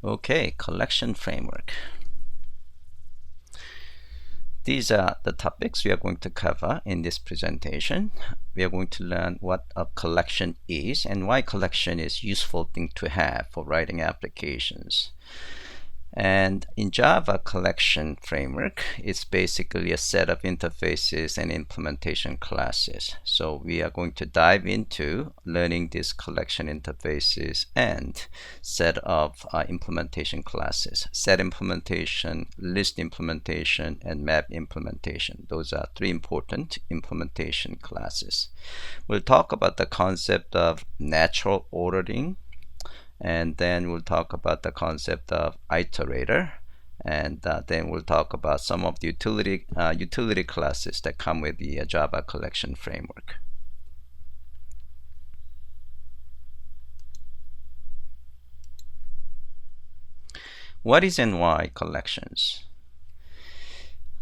Okay, collection framework. These are the topics we are going to cover in this presentation. We are going to learn what a collection is and why collection is a useful thing to have for writing applications. And in Java, collection framework is basically a set of interfaces and implementation classes. So we are going to dive into learning these collection interfaces and set of implementation classes. Set implementation, list implementation, and map implementation. Those are three important implementation classes. We'll talk about the concept of natural ordering, and then we'll talk about the concept of Iterator, and then we'll talk about some of the utility classes that come with the Java collection framework. What is and why collections?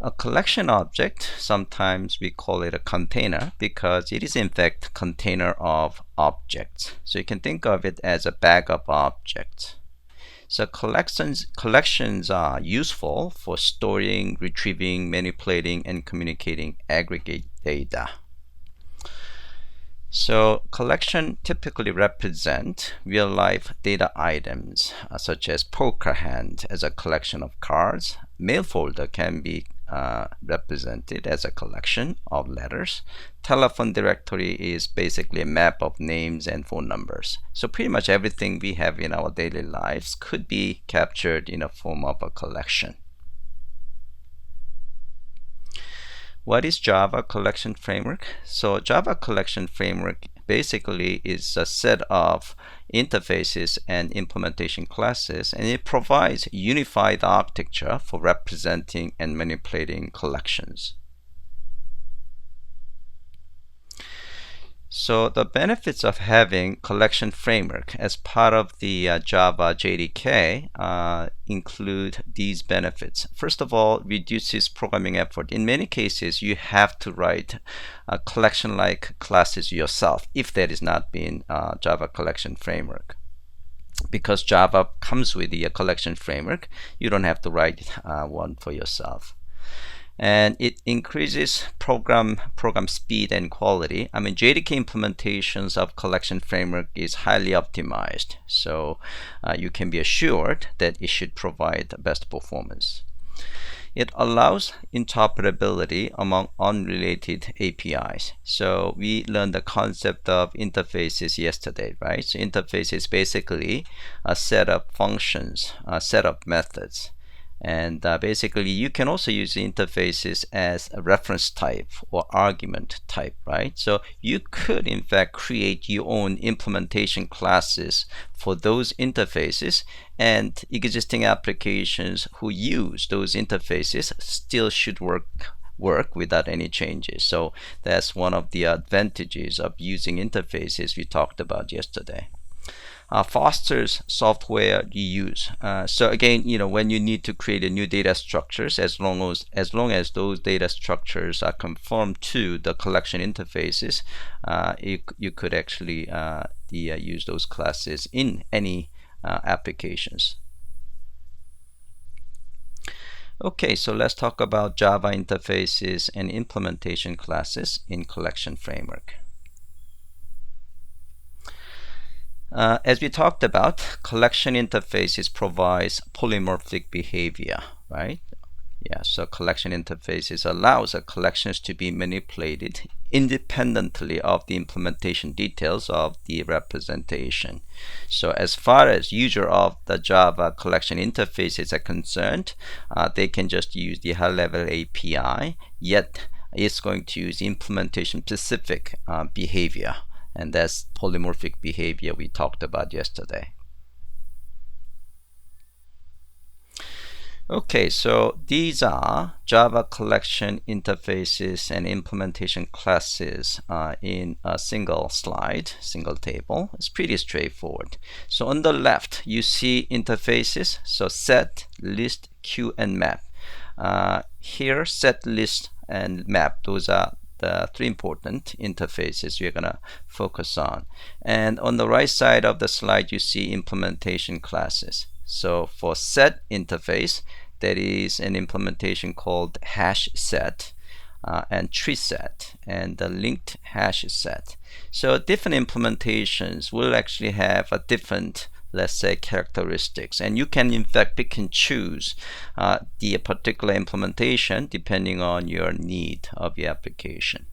A collection object, sometimes we call it a container because it is in fact a container of objects. So you can think of it as a bag of objects. So collections are useful for storing, retrieving, manipulating, and communicating aggregate data. So collection typically represent real-life data items such as poker hand as a collection of cards. Mail folder can be represented as a collection of letters. Telephone directory is basically a map of names and phone numbers. So pretty much everything we have in our daily lives could be captured in a form of a collection. What is Java collection framework? So Java collection framework basically is a set of interfaces and implementation classes, and it provides unified architecture for representing and manipulating collections. So the benefits of having collection framework as part of the Java JDK include these benefits. First of all, reduces programming effort. In many cases, you have to write a collection-like classes yourself if that is not being Java collection framework. Because Java comes with the collection framework, you don't have to write one for yourself. And it increases program speed and quality. I mean, JDK implementations of collection framework is highly optimized, so you can be assured that it should provide the best performance. It allows interoperability among unrelated APIs. So we learned the concept of interfaces yesterday, right? So interface is basically a set of functions, a set of methods. And basically, you can also use interfaces as a reference type or argument type, right? So you could, in fact, create your own implementation classes for those interfaces, and existing applications who use those interfaces still should work without any changes. So that's one of the advantages of using interfaces we talked about yesterday. Fosters software reuse. So again, when you need to create a new data structures, as long as those data structures are conformed to the collection interfaces, you could actually use those classes in any applications. Okay, so let's talk about Java interfaces and implementation classes in collection framework. As we talked about, collection interfaces provides polymorphic behavior, right? Yeah, so collection interfaces allows collections to be manipulated independently of the implementation details of the representation. So as far as user of the Java collection interfaces are concerned, they can just use the high-level API, yet it's going to use implementation-specific behavior. And that's polymorphic behavior we talked about yesterday. Okay, so these are Java collection interfaces and implementation classes in a single slide, single table. It's pretty straightforward. So on the left, you see interfaces. So set, list, queue, and map. Here, set, list, and map, those are the three important interfaces we're going to focus on. And on the right side of the slide, you see implementation classes. So for set interface, there is an implementation called hash set and tree set and the linked hash set. So different implementations will actually have a different, let's say, characteristics, and you can in fact pick and choose the particular implementation depending on your need of your application.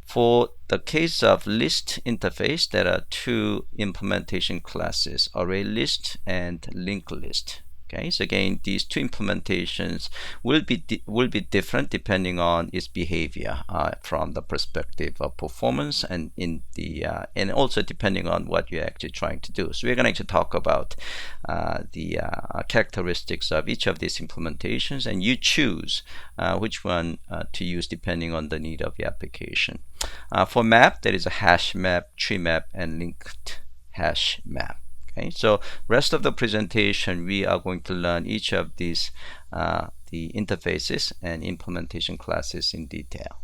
For the case of list interface, there are two implementation classes, array list and linked list. Okay, so again, these two implementations will be different depending on its behavior from the perspective of performance and and also depending on what you're actually trying to do. So we're going to actually talk about the characteristics of each of these implementations, and you choose which one to use depending on the need of the application. For map, there is a hash map, tree map, and linked hash map. Okay, so rest of the presentation we are going to learn each of these the interfaces and implementation classes in detail.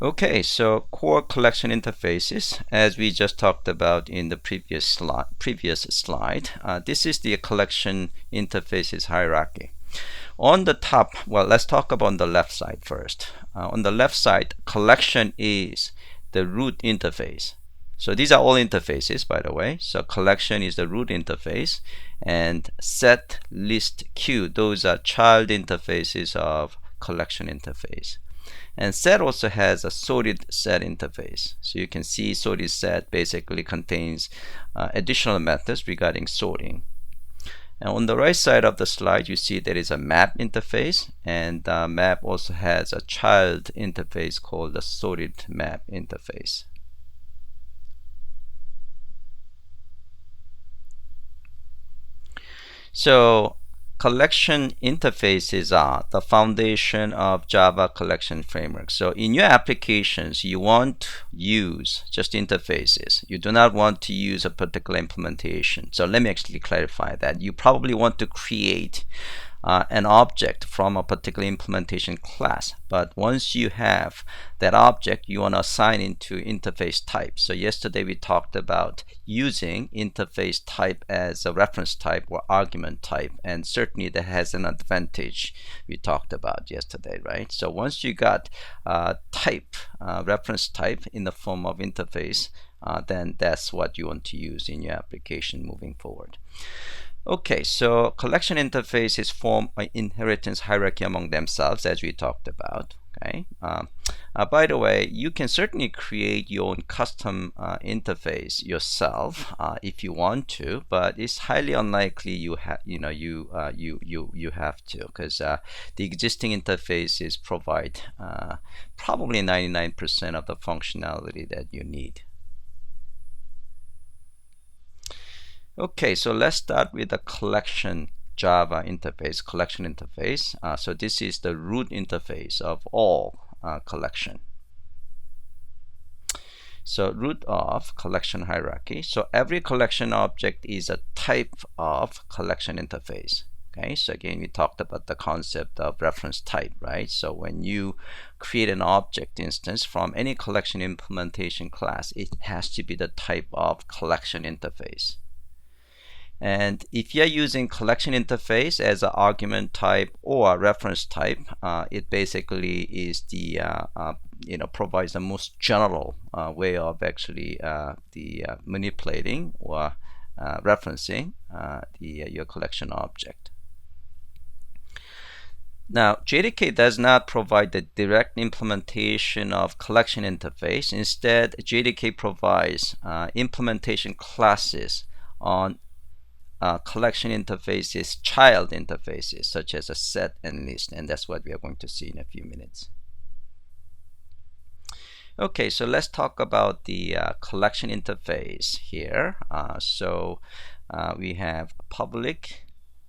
Okay, so core collection interfaces, as we just talked about in the previous slide, this is the collection interfaces hierarchy. On the top, well, let's talk about the left side first. On the left side, collection is the root interface. So these are all interfaces, by the way. So collection is the root interface, and set, list, queue, those are child interfaces of collection interface. And set also has a sorted set interface. So you can see sorted set basically contains additional methods regarding sorting. And on the right side of the slide, you see there is a map interface, and map also has a child interface called the sorted map interface. So collection interfaces are the foundation of Java collection framework. So in your applications, you want to use just interfaces. You do not want to use a particular implementation. So let me actually clarify that. You probably want to create an object from a particular implementation class, but once you have that object, you want to assign into interface type. So yesterday we talked about using interface type as a reference type or argument type, and certainly that has an advantage we talked about yesterday, right? So once you got type, reference type in the form of interface, then that's what you want to use in your application moving forward. Okay, so collection interfaces form an inheritance hierarchy among themselves, as we talked about. Okay. By the way, you can certainly create your own custom interface yourself if you want to, but it's highly unlikely you have to, because the existing interfaces provide probably 99% of the functionality that you need. Okay, so let's start with the collection Java interface, collection interface. So this is the root interface of all collection. So root of collection hierarchy. So every collection object is a type of collection interface. Okay, so again, we talked about the concept of reference type, right? So when you create an object instance from any collection implementation class, it has to be the type of collection interface. And if you're using collection interface as an argument type or reference type, it basically is the provides the most general way of actually manipulating or referencing your collection object. Now, JDK does not provide the direct implementation of collection interface. Instead, JDK provides implementation classes on collection interfaces, child interfaces, such as a set and list, and that's what we are going to see in a few minutes. Okay, so let's talk about the collection interface here. We have public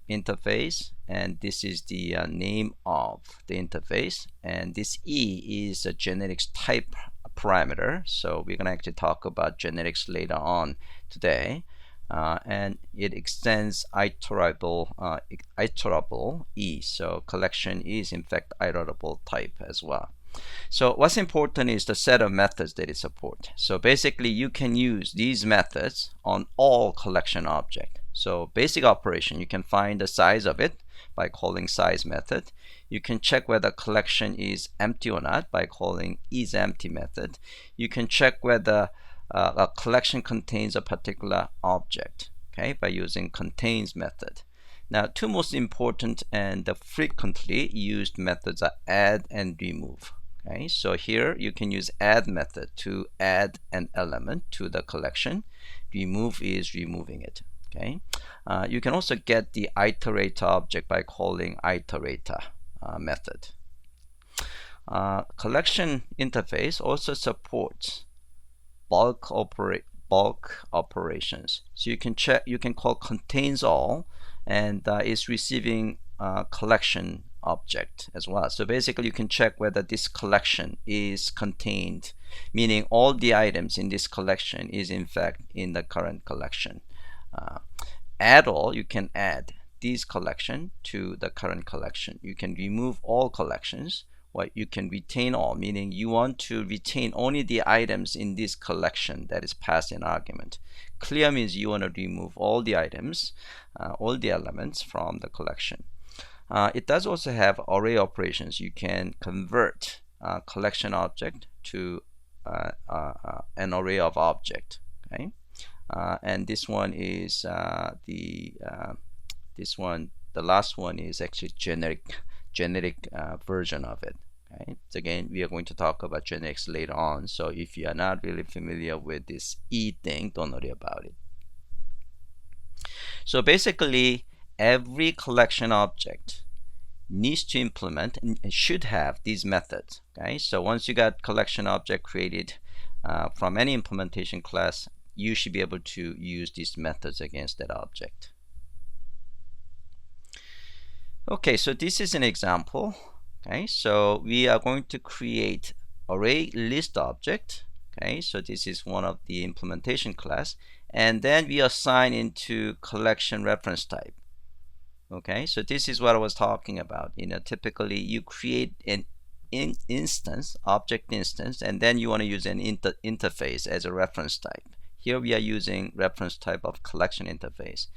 interface, and this is the name of the interface, and this E is a generics type parameter. So we're going to actually talk about generics later on today. And it extends iterable E. So collection is in fact iterable type as well. So what's important is the set of methods that it supports. So basically you can use these methods on all collection objects. So basic operation, you can find the size of it by calling size method. You can check whether collection is empty or not by calling isEmpty method. You can check whether a collection contains a particular object, okay, by using contains method. Now, two most important and frequently used methods are add and remove. Okay, so here you can use add method to add an element to the collection. Remove is removing it. Okay, you can also get the iterator object by calling iterator method. Collection interface also supports bulk operations. So you can check, you can call contains all, and it's receiving collection object as well. So basically you can check whether this collection is contained, meaning all the items in this collection is in fact in the current collection. Add all, you can add this collection to the current collection. You can remove all collections, or you can retain all, meaning you want to retain only the items in this collection that is passed in argument. Clear means you want to remove all the items, all the elements from the collection. It does also have array operations. You can convert collection object to an array of object. Okay, and this one is the last one is actually generic version of it. Okay, so again, we are going to talk about generics later on. So if you are not really familiar with this E thing, don't worry about it. So basically, every collection object needs to implement and should have these methods. Okay, so once you got collection object created from any implementation class, you should be able to use these methods against that object. Okay, so this is an example. Okay, so we are going to create array list object. Okay, so this is one of the implementation class, and then we assign into collection reference type. Okay, so this is what I was talking about. You know, typically you create an instance, object instance, and then you want to use an interface as a reference type. Here we are using reference type of collection interface.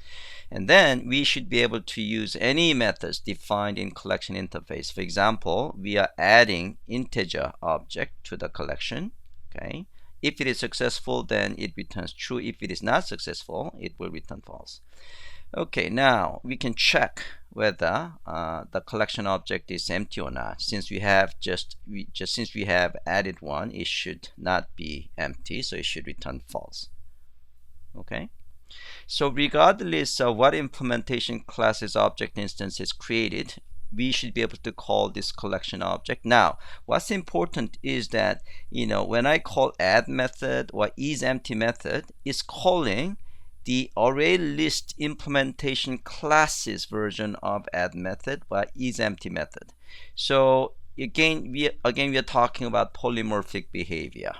And then we should be able to use any methods defined in collection interface. For example, we are adding integer object to the collection. Okay, if it is successful, then it returns true. If it is not successful, it will return false. Okay, now we can check whether the collection object is empty or not. Since we have since we have added one, it should not be empty, so it should return false. Okay, so regardless of what implementation class's object instance is created, we should be able to call this collection object. Now, what's important is that, you know, when I call add method or isEmpty method, it's calling the array list implementation classes version of add method by isEmpty method. So again we are talking about polymorphic behavior.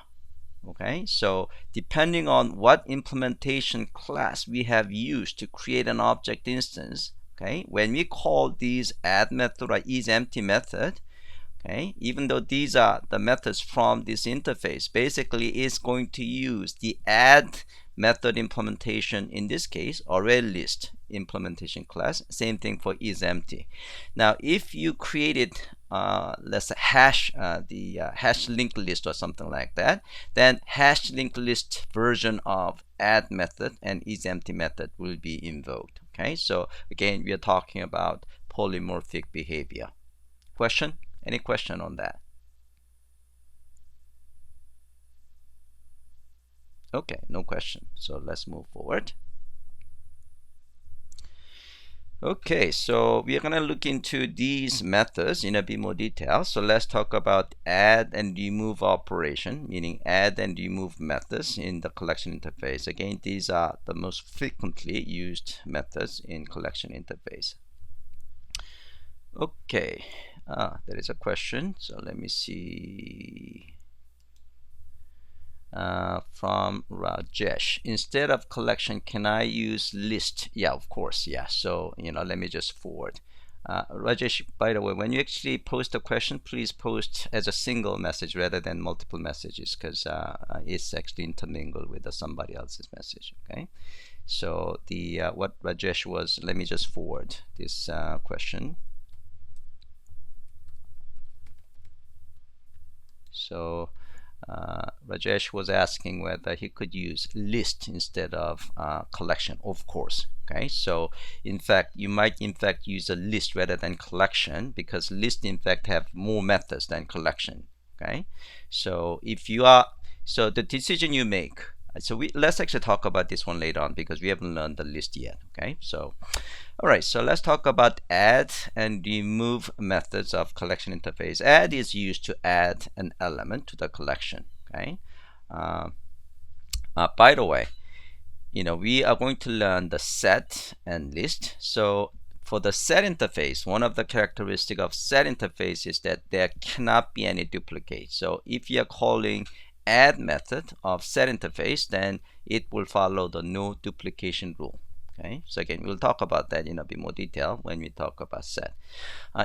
Okay, so depending on what implementation class we have used to create an object instance, okay, when we call these add method or isEmpty method, okay, even though these are the methods from this interface, basically it's going to use the add method implementation, in this case array list implementation class. Same thing for isEmpty. Now if you created let's say hash linked list or something like that, then hash linked list version of add method and isEmpty method will be invoked. Okay, so again we are talking about polymorphic behavior. Question? Any question on that? Okay, no question. So let's move forward. Okay, so we are going to look into these methods in a bit more detail. So let's talk about add and remove operation, meaning add and remove methods in the collection interface. Again, these are the most frequently used methods in collection interface. Okay, there is a question. So let me see. From Rajesh, instead of collection, can I use list? Yeah, of course. Yeah, so you know, let me just forward. Rajesh, by the way, when you actually post a question, please post as a single message rather than multiple messages, because it's actually intermingled with somebody else's message. Okay. So the what Rajesh was, let me just forward this question. So Rajesh was asking whether he could use list instead of collection. Of course. Okay, so in fact you might in fact use a list rather than collection, because list in fact have more methods than collection. Okay, so if you are, so the decision you make, so let's actually talk about this one later on, because we haven't learned the list yet. Okay, so all right, so let's talk about add and remove methods of collection interface. Add is used to add an element to the collection. Okay. By the way, we are going to learn the set and list. So for the set interface, one of the characteristics of set interface is that there cannot be any duplicate. So if you are calling add method of set interface, then it will follow the no duplication rule. Okay, so again, we'll talk about that in a bit more detail when we talk about set.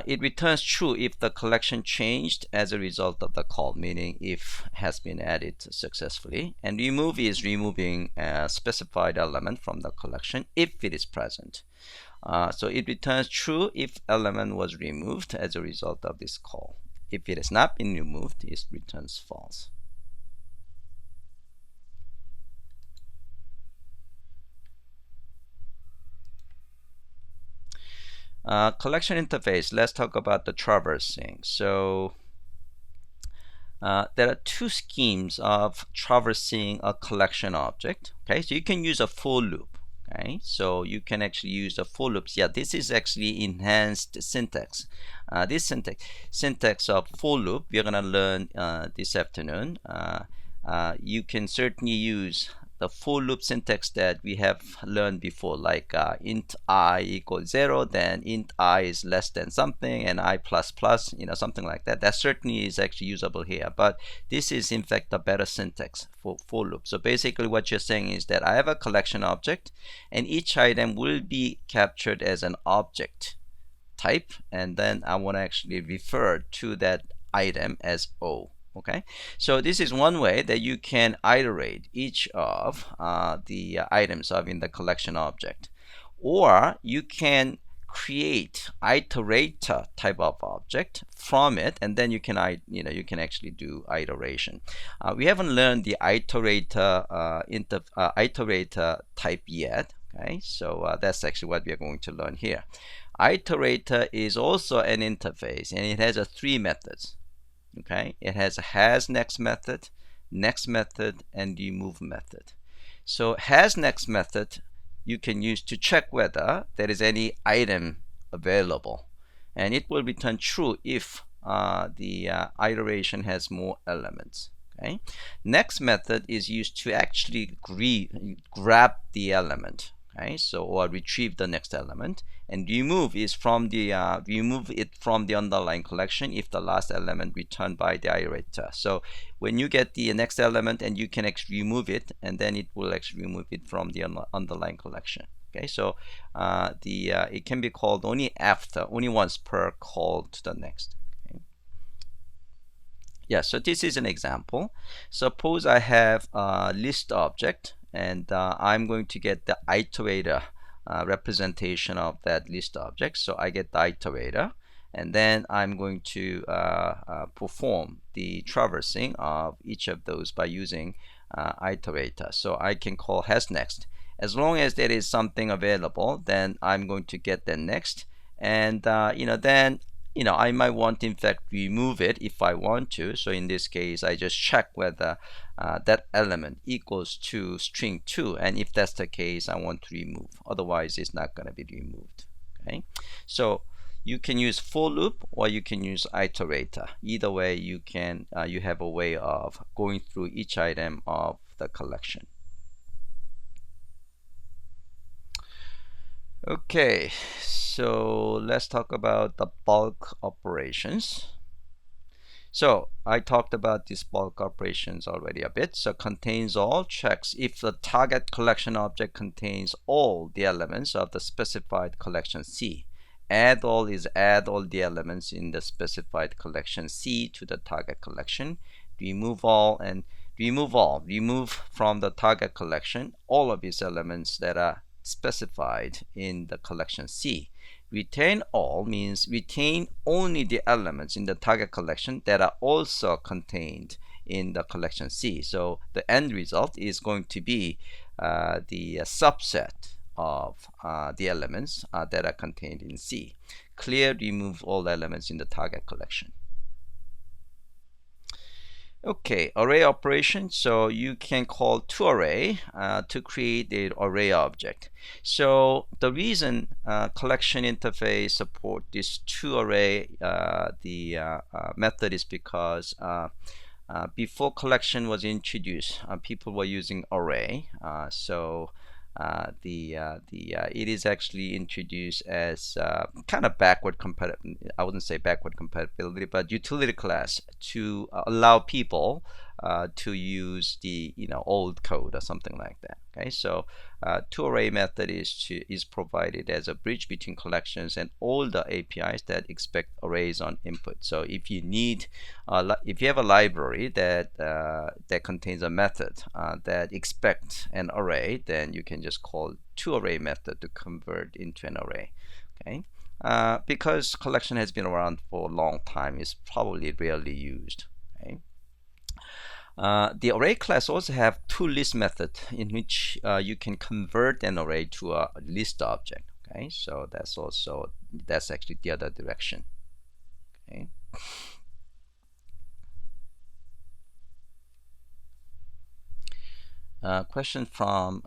It returns true if the collection changed as a result of the call, meaning if has been added successfully. And remove is removing a specified element from the collection if it is present. So it returns true if element was removed as a result of this call. If it has not been removed, it returns false. Collection interface, let's talk about the traversing. So there are two schemes of traversing a collection object. Okay, so you can use a for loop. Okay, so you can actually use the for loops. Yeah, this is actually enhanced syntax. This syntax of for loop we are gonna learn this afternoon. You can certainly use the for loop syntax that we have learned before, like int I equals 0, then int I is less than something, and I plus plus, something like that. That certainly is actually usable here, but this is in fact a better syntax for loop. So basically what you're saying is that I have a collection object, and each item will be captured as an object type, and then I want to actually refer to that item as O. Okay, so this is one way that you can iterate each of the items in the collection object, or you can create iterator type of object from it, and then you can actually do iteration. We haven't learned the iterator iterator type yet. Okay, so that's actually what we are going to learn here. Iterator is also an interface, and it has three methods. Okay, it has next method, and remove method. So has next method you can use to check whether there is any item available, and it will return true if the iteration has more elements. Okay, next method is used to actually grab the element. Okay, so or retrieve the next element, and remove is from the remove it from the underlying collection if the last element returned by the iterator. So when you get the next element, and you can actually remove it, and then it will actually remove it from the underlying collection. Okay, so it can be called only once per call to the next. Okay. Yeah, so this is an example. Suppose I have a list object, and I'm going to get the iterator representation of that list object. So I get the iterator, and then I'm going to perform the traversing of each of those by using iterator. So I can call has next. As long as there is something available, then I'm going to get the next, and then I might want in fact remove it if I want to. So in this case, I just check whether that element equals to string 2, and if that's the case, I want to remove. Otherwise, it's not going to be removed. Okay, so you can use for loop or you can use iterator. Either way, you have a way of going through each item of the collection. Okay, so let's talk about the bulk operations. So I talked about these bulk operations already a bit. So contains all checks if the target collection object contains all the elements of the specified collection C, Add all is add all the elements in the specified collection C to the target collection. Remove all and remove from the target collection all of these elements that are specified in the collection C. Retain all means retain only the elements in the target collection that are also contained in the collection C. So the end result is going to be the subset of the elements that are contained in C. Clear, remove all elements in the target collection. Okay, array operation. So you can call toArray to create the array object. So the reason collection interface support this toArray method is because before collection was introduced, people were using array. It is actually introduced as kind of backward compatibility. I wouldn't say backward compatibility, but utility class to allow people to use the old code or something like that. Okay, so toArray method is provided as a bridge between collections and all the APIs that expect arrays on input. So if you need, if you have a library that contains a method that expects an array, then you can just call toArray method to convert into an array. Okay, because collection has been around for a long time, it's probably rarely used. Okay. The array class also have toList method in which you can convert an array to a list object. Okay, so that's actually the other direction. Okay. Question from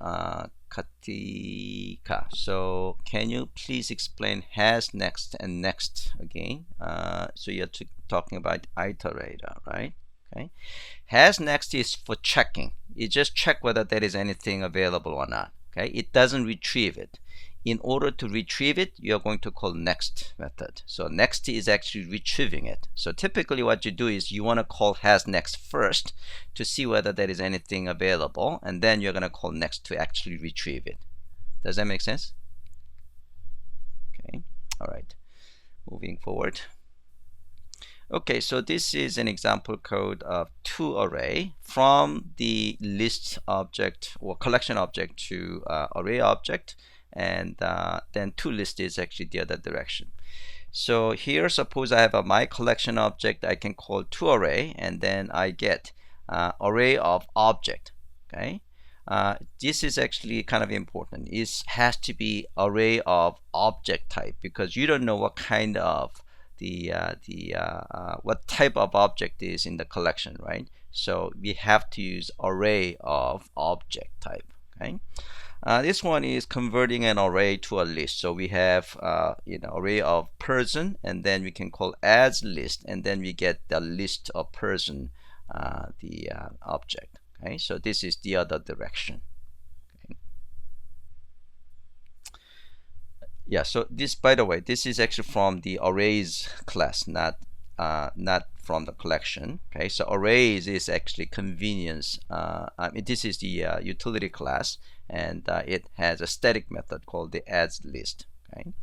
Katika. So can you please explain has, next, and next again? So you're talking about iterator, right? Okay. Has, next is for checking. You just check whether there is anything available or not. Okay. It doesn't retrieve it. In order to retrieve it, you're going to call next method. So next is actually retrieving it. So typically what you do is you want to call has next first to see whether there is anything available, and then you're going to call next to actually retrieve it. Does that make sense? Okay. All right. Moving forward. Okay, so this is an example code of toArray from the list object or collection object to array object, and then toList is actually the other direction. So here, suppose I have my collection object, I can call toArray, and then I get array of object. Okay, this is actually kind of important. It has to be array of object type, because you don't know what kind of what type of object is in the collection, right? So we have to use array of object type. Okay. This one is converting an array to a list. So we have array of person, and then we can call as list, and then we get the list of person, the object. Okay, so this is the other direction. Okay. Yeah, so this, by the way, this is actually from the arrays class, not from the collection. Okay, so arrays is actually convenience. This is the utility class, and it has a static method called the adds list. Okay.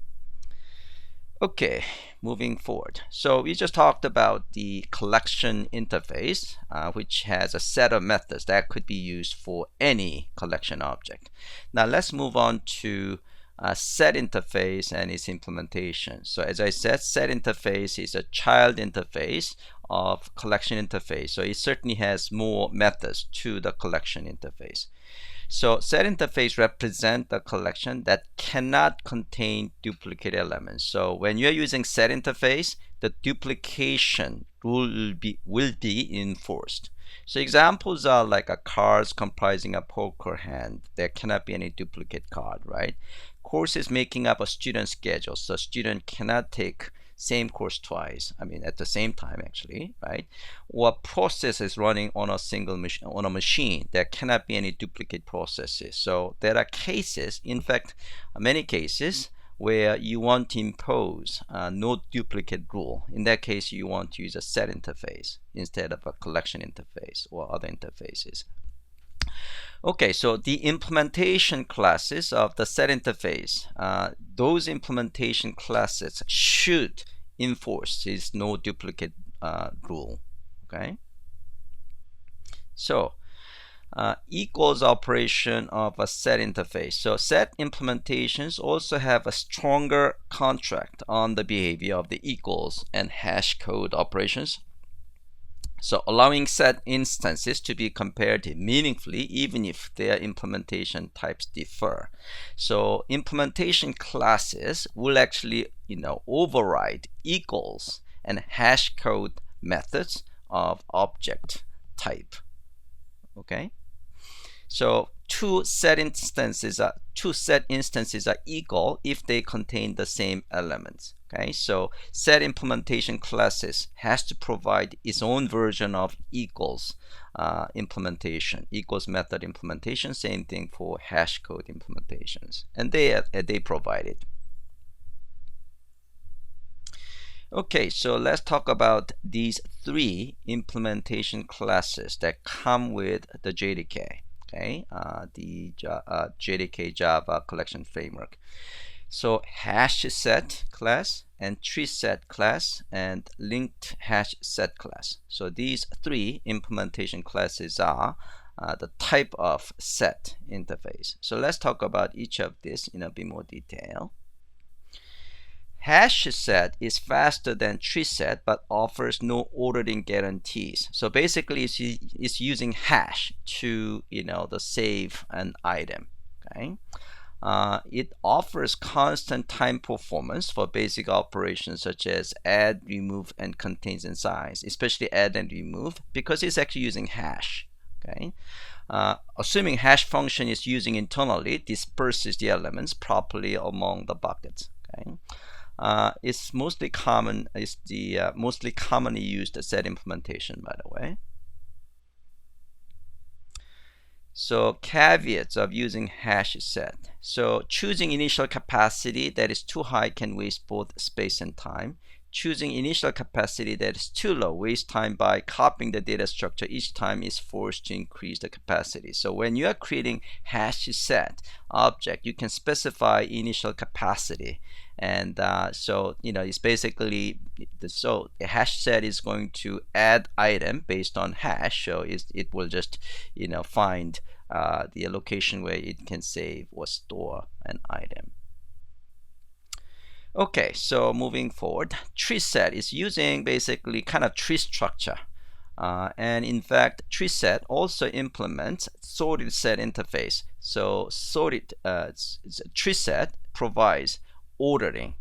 Okay, moving forward. So we just talked about the collection interface, which has a set of methods that could be used for any collection object. Now let's move on to set interface and its implementation. So as I said, set interface is a child interface of collection interface. So it certainly has more methods to the collection interface. So set interface represent the collection that cannot contain duplicate elements. So when you're using set interface, the duplication rule will be enforced. So examples are like a cards comprising a poker hand. There cannot be any duplicate card, right? Courses making up a student schedule. So student cannot take same course twice, at the same time actually, right? Or process is running on a single machine, on a machine. There cannot be any duplicate processes. So there are cases, in fact many cases, where you want to impose no duplicate rule. In that case, you want to use a set interface instead of a collection interface or other interfaces. Okay, so the implementation classes of the set interface, those implementation classes should enforce this no duplicate rule. Okay, so equals operation of a set interface. So set implementations also have a stronger contract on the behavior of the equals and hash code operations. So allowing set instances to be compared meaningfully even if their implementation types differ. So implementation classes will actually, override equals and hash code methods of object type. Okay. So two set instances are equal if they contain the same elements. Okay, so set implementation classes has to provide its own version of equals implementation, equals method implementation. Same thing for hash code implementations, and they provide it. Okay, so let's talk about these three implementation classes that come with the JDK. Okay, the JDK Java collection framework. So hash set class and tree set class and linked hash set class. So these three implementation classes are the type of set interface. So let's talk about each of these in a bit more detail. Hash set is faster than tree set but offers no ordering guarantees. So basically it's using hash to save an item. Okay, it offers constant time performance for basic operations such as add, remove, and contains and size, especially add and remove because it's actually using hash. Okay, assuming hash function is using internally, disperses the elements properly among the buckets. Okay. It's mostly common. It's the mostly commonly used set implementation, by the way. So caveats of using hash set. So choosing initial capacity that is too high can waste both space and time. Choosing initial capacity that is too low wastes time by copying the data structure each time is forced to increase the capacity. So when you are creating hash set object, you can specify initial capacity. And so it's basically the hash set is going to add item based on hash, so it will just find the location where it can save or store an item. Okay, so moving forward, tree set is using basically kind of tree structure. And in fact, tree set also implements sorted set interface. So sorted tree set provides ordering.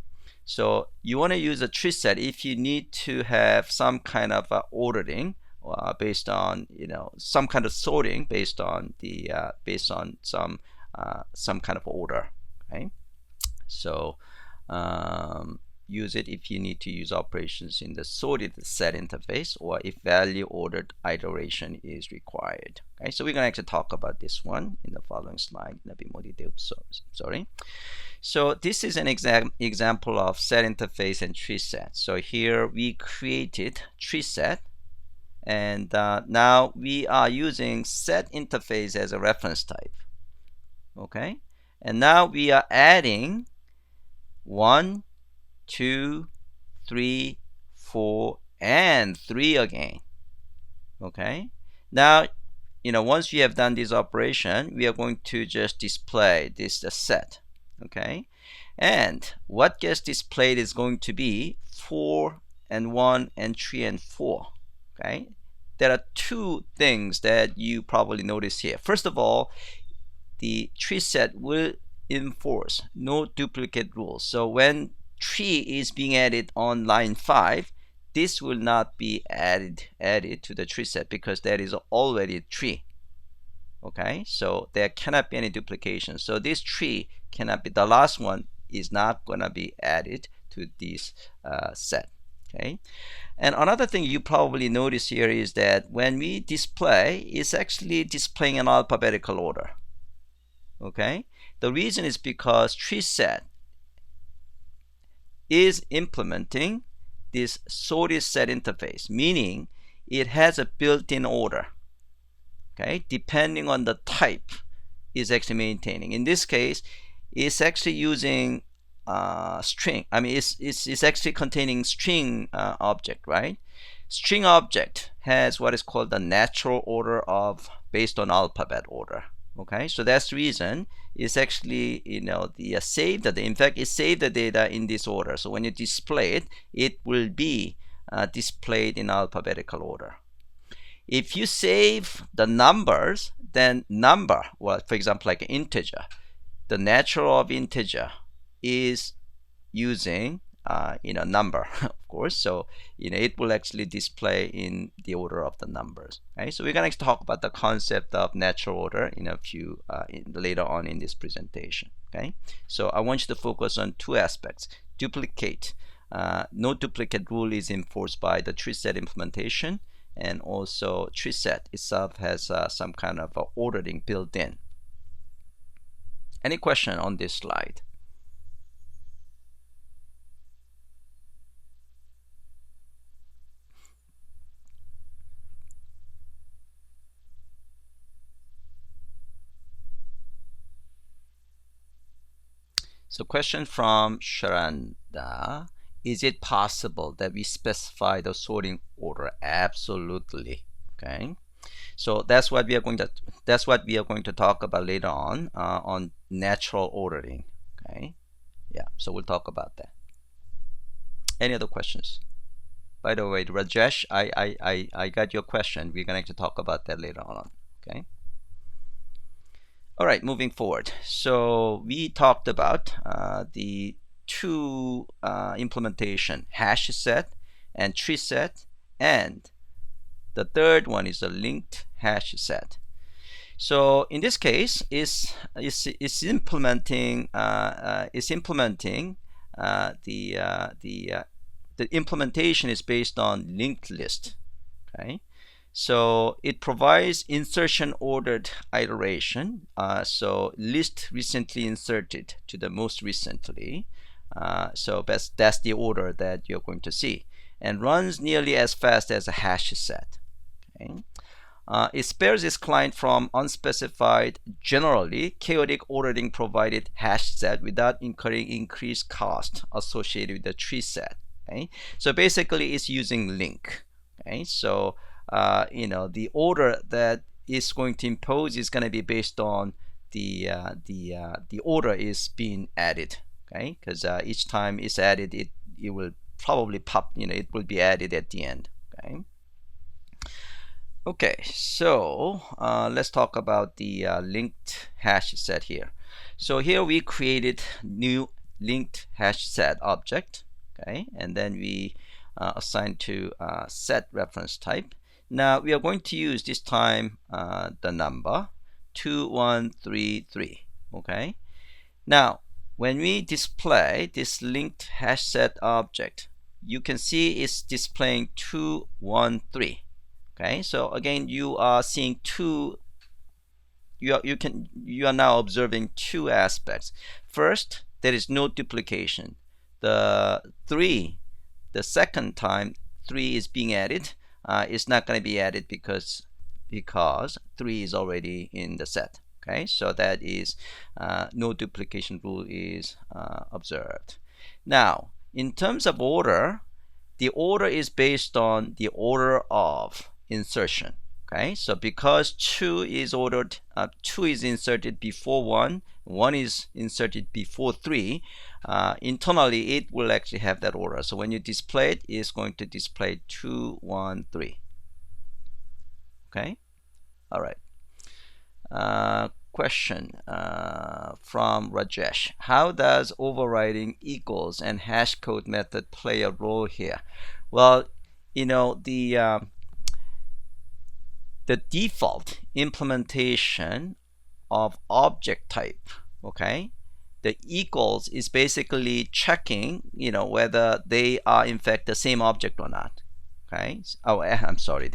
So you want to use a tree set if you need to have some kind of ordering based on some kind of sorting based on the some kind of order. Okay, so use it if you need to use operations in the sorted set interface or if value ordered iteration is required. Okay, so we're going to actually talk about this one in the following slide in a bit more detail. So this is an example of set interface and tree set. So here we created tree set, and now we are using set interface as a reference type. Okay, and now we are adding 1, 2, 3, 4, and 3 again. Okay, now once we have done this operation, we are going to just display this set. Okay, and what gets displayed is going to be 4 and 1 and 3 and 4. Okay, there are two things that you probably notice here. First of all, the tree set will enforce no duplicate rules. So when tree is being added on line 5, this will not be added to the tree set because there is already a tree. Okay, so there cannot be any duplication. So this tree cannot be, the last one is not going to be added to this set. Okay, and another thing you probably notice here is that when we display, it's actually displaying in alphabetical order. Okay, the reason is because tree set is implementing this sorted set interface, meaning it has a built-in order. okay, depending on the type, is actually maintaining. In this case, it's actually using string. I mean, it's actually containing string object, right? String object has what is called the natural order of based on alphabet order. Okay, so that's the reason it's actually, you know, the save the data. In fact, it saved the data in this order. So when you display it, it will be displayed in alphabetical order. If you save the numbers, then number, well, for example, like an integer, the natural of integer is using number, of course. So it will actually display in the order of the numbers. Okay, so we're going to talk about the concept of natural order in a few later on in this presentation. Okay, so I want you to focus on two aspects: duplicate. No duplicate rule is enforced by the tree set implementation, and also tree set itself has some kind of ordering built in. Any question on this slide? So question from Sharanda: is it possible that we specify the sorting order? Absolutely. Okay, so that's what we are going to talk about later on natural ordering. Okay, yeah, so we'll talk about that. Any other questions? By the way, Rajesh, I got your question. We're going to talk about that later on. Okay. All right, moving forward. So we talked about the two implementation: hash set and tree set, and the third one is a linked hash set. So in this case, it's implementing the implementation is based on linked list. Okay. So it provides insertion ordered iteration. So list recently inserted to the most recently. So that's the order that you're going to see, and runs nearly as fast as a hash set. Okay. It spares its client from unspecified, generally chaotic ordering provided hash set without incurring increased cost associated with the tree set. Okay. So basically, it's using link. Okay. So the order that is going to impose is going to be based on the order is being added. Okay, because each time it's added, it will probably pop. It will be added at the end. Okay. Okay, so let's talk about the linked hash set here. So here we created new linked hash set object. Okay, and then we assign to set reference type. Now we are going to use this time the number 2133. Okay. Now when we display this linked hash set object, you can see it's displaying 213. Okay. So again, you are seeing two. You are now observing two aspects. First, there is no duplication. The second time 3 is being added, it's not going to be added because 3 is already in the set. Okay, so that is no duplication rule is observed. Now, in terms of order, the order is based on the order of insertion. Okay, so because 2 is inserted before 1, 1 is inserted before 3, internally it will actually have that order. So when you display it, it's going to display 213. Okay, all right. Question from Rajesh: how does overriding equals and hash code method play a role here? Well, the default implementation of object type, okay, the equals is basically checking whether they are in fact the same object or not. Okay, I'm sorry,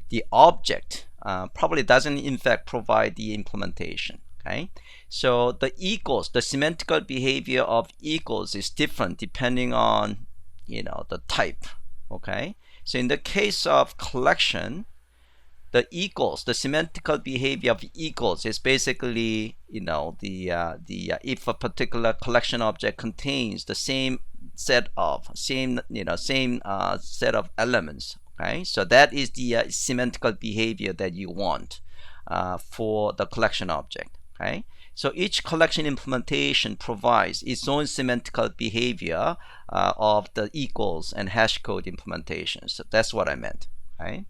the object probably doesn't in fact provide the implementation. Okay, so the equals, the semantical behavior of equals is different depending on the type. Okay, so in the case of collection, the equals, the semantical behavior of equals is basically, if a particular collection object contains the same set of set of elements. Okay, so that is the semantical behavior that you want for the collection object. Okay, so each collection implementation provides its own semantical behavior of the equals and hash code implementations. So that's what I meant. Okay.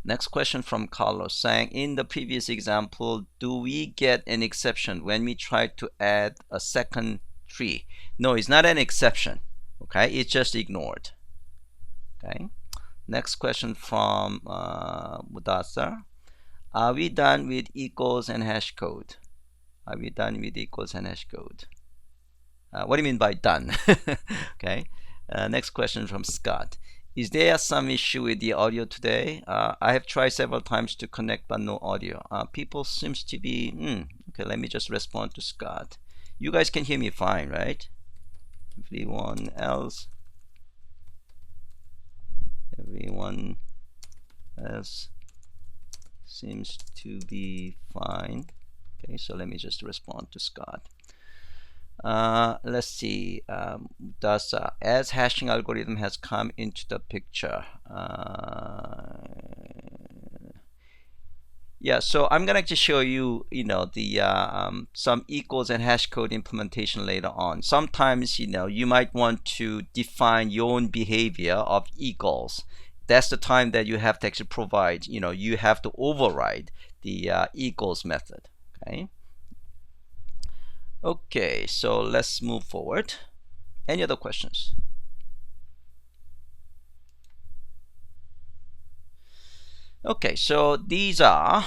Next question from Carlos saying, in the previous example, do we get an exception when we try to add a second tree? No, it's not an exception. Okay, it's just ignored. Okay. Next question from Mudasar. Are we done with equals and hash code? Are we done with equals and hash code? What do you mean by done? Okay. Next question from Scott. Is there some issue with the audio today? I have tried several times to connect, but no audio. People seems to be, okay, let me just respond to Scott. You guys can hear me fine, right? Everyone else seems to be fine. Okay, so let me just respond to Scott. Let's see. As hashing algorithm has come into the picture. Yeah, so I'm gonna just show you, some equals and hash code implementation later on. Sometimes, you might want to define your own behavior of equals. That's the time that you have to actually provide, you have to override the equals method. Okay. Okay, so let's move forward. Any other questions? Okay, so these are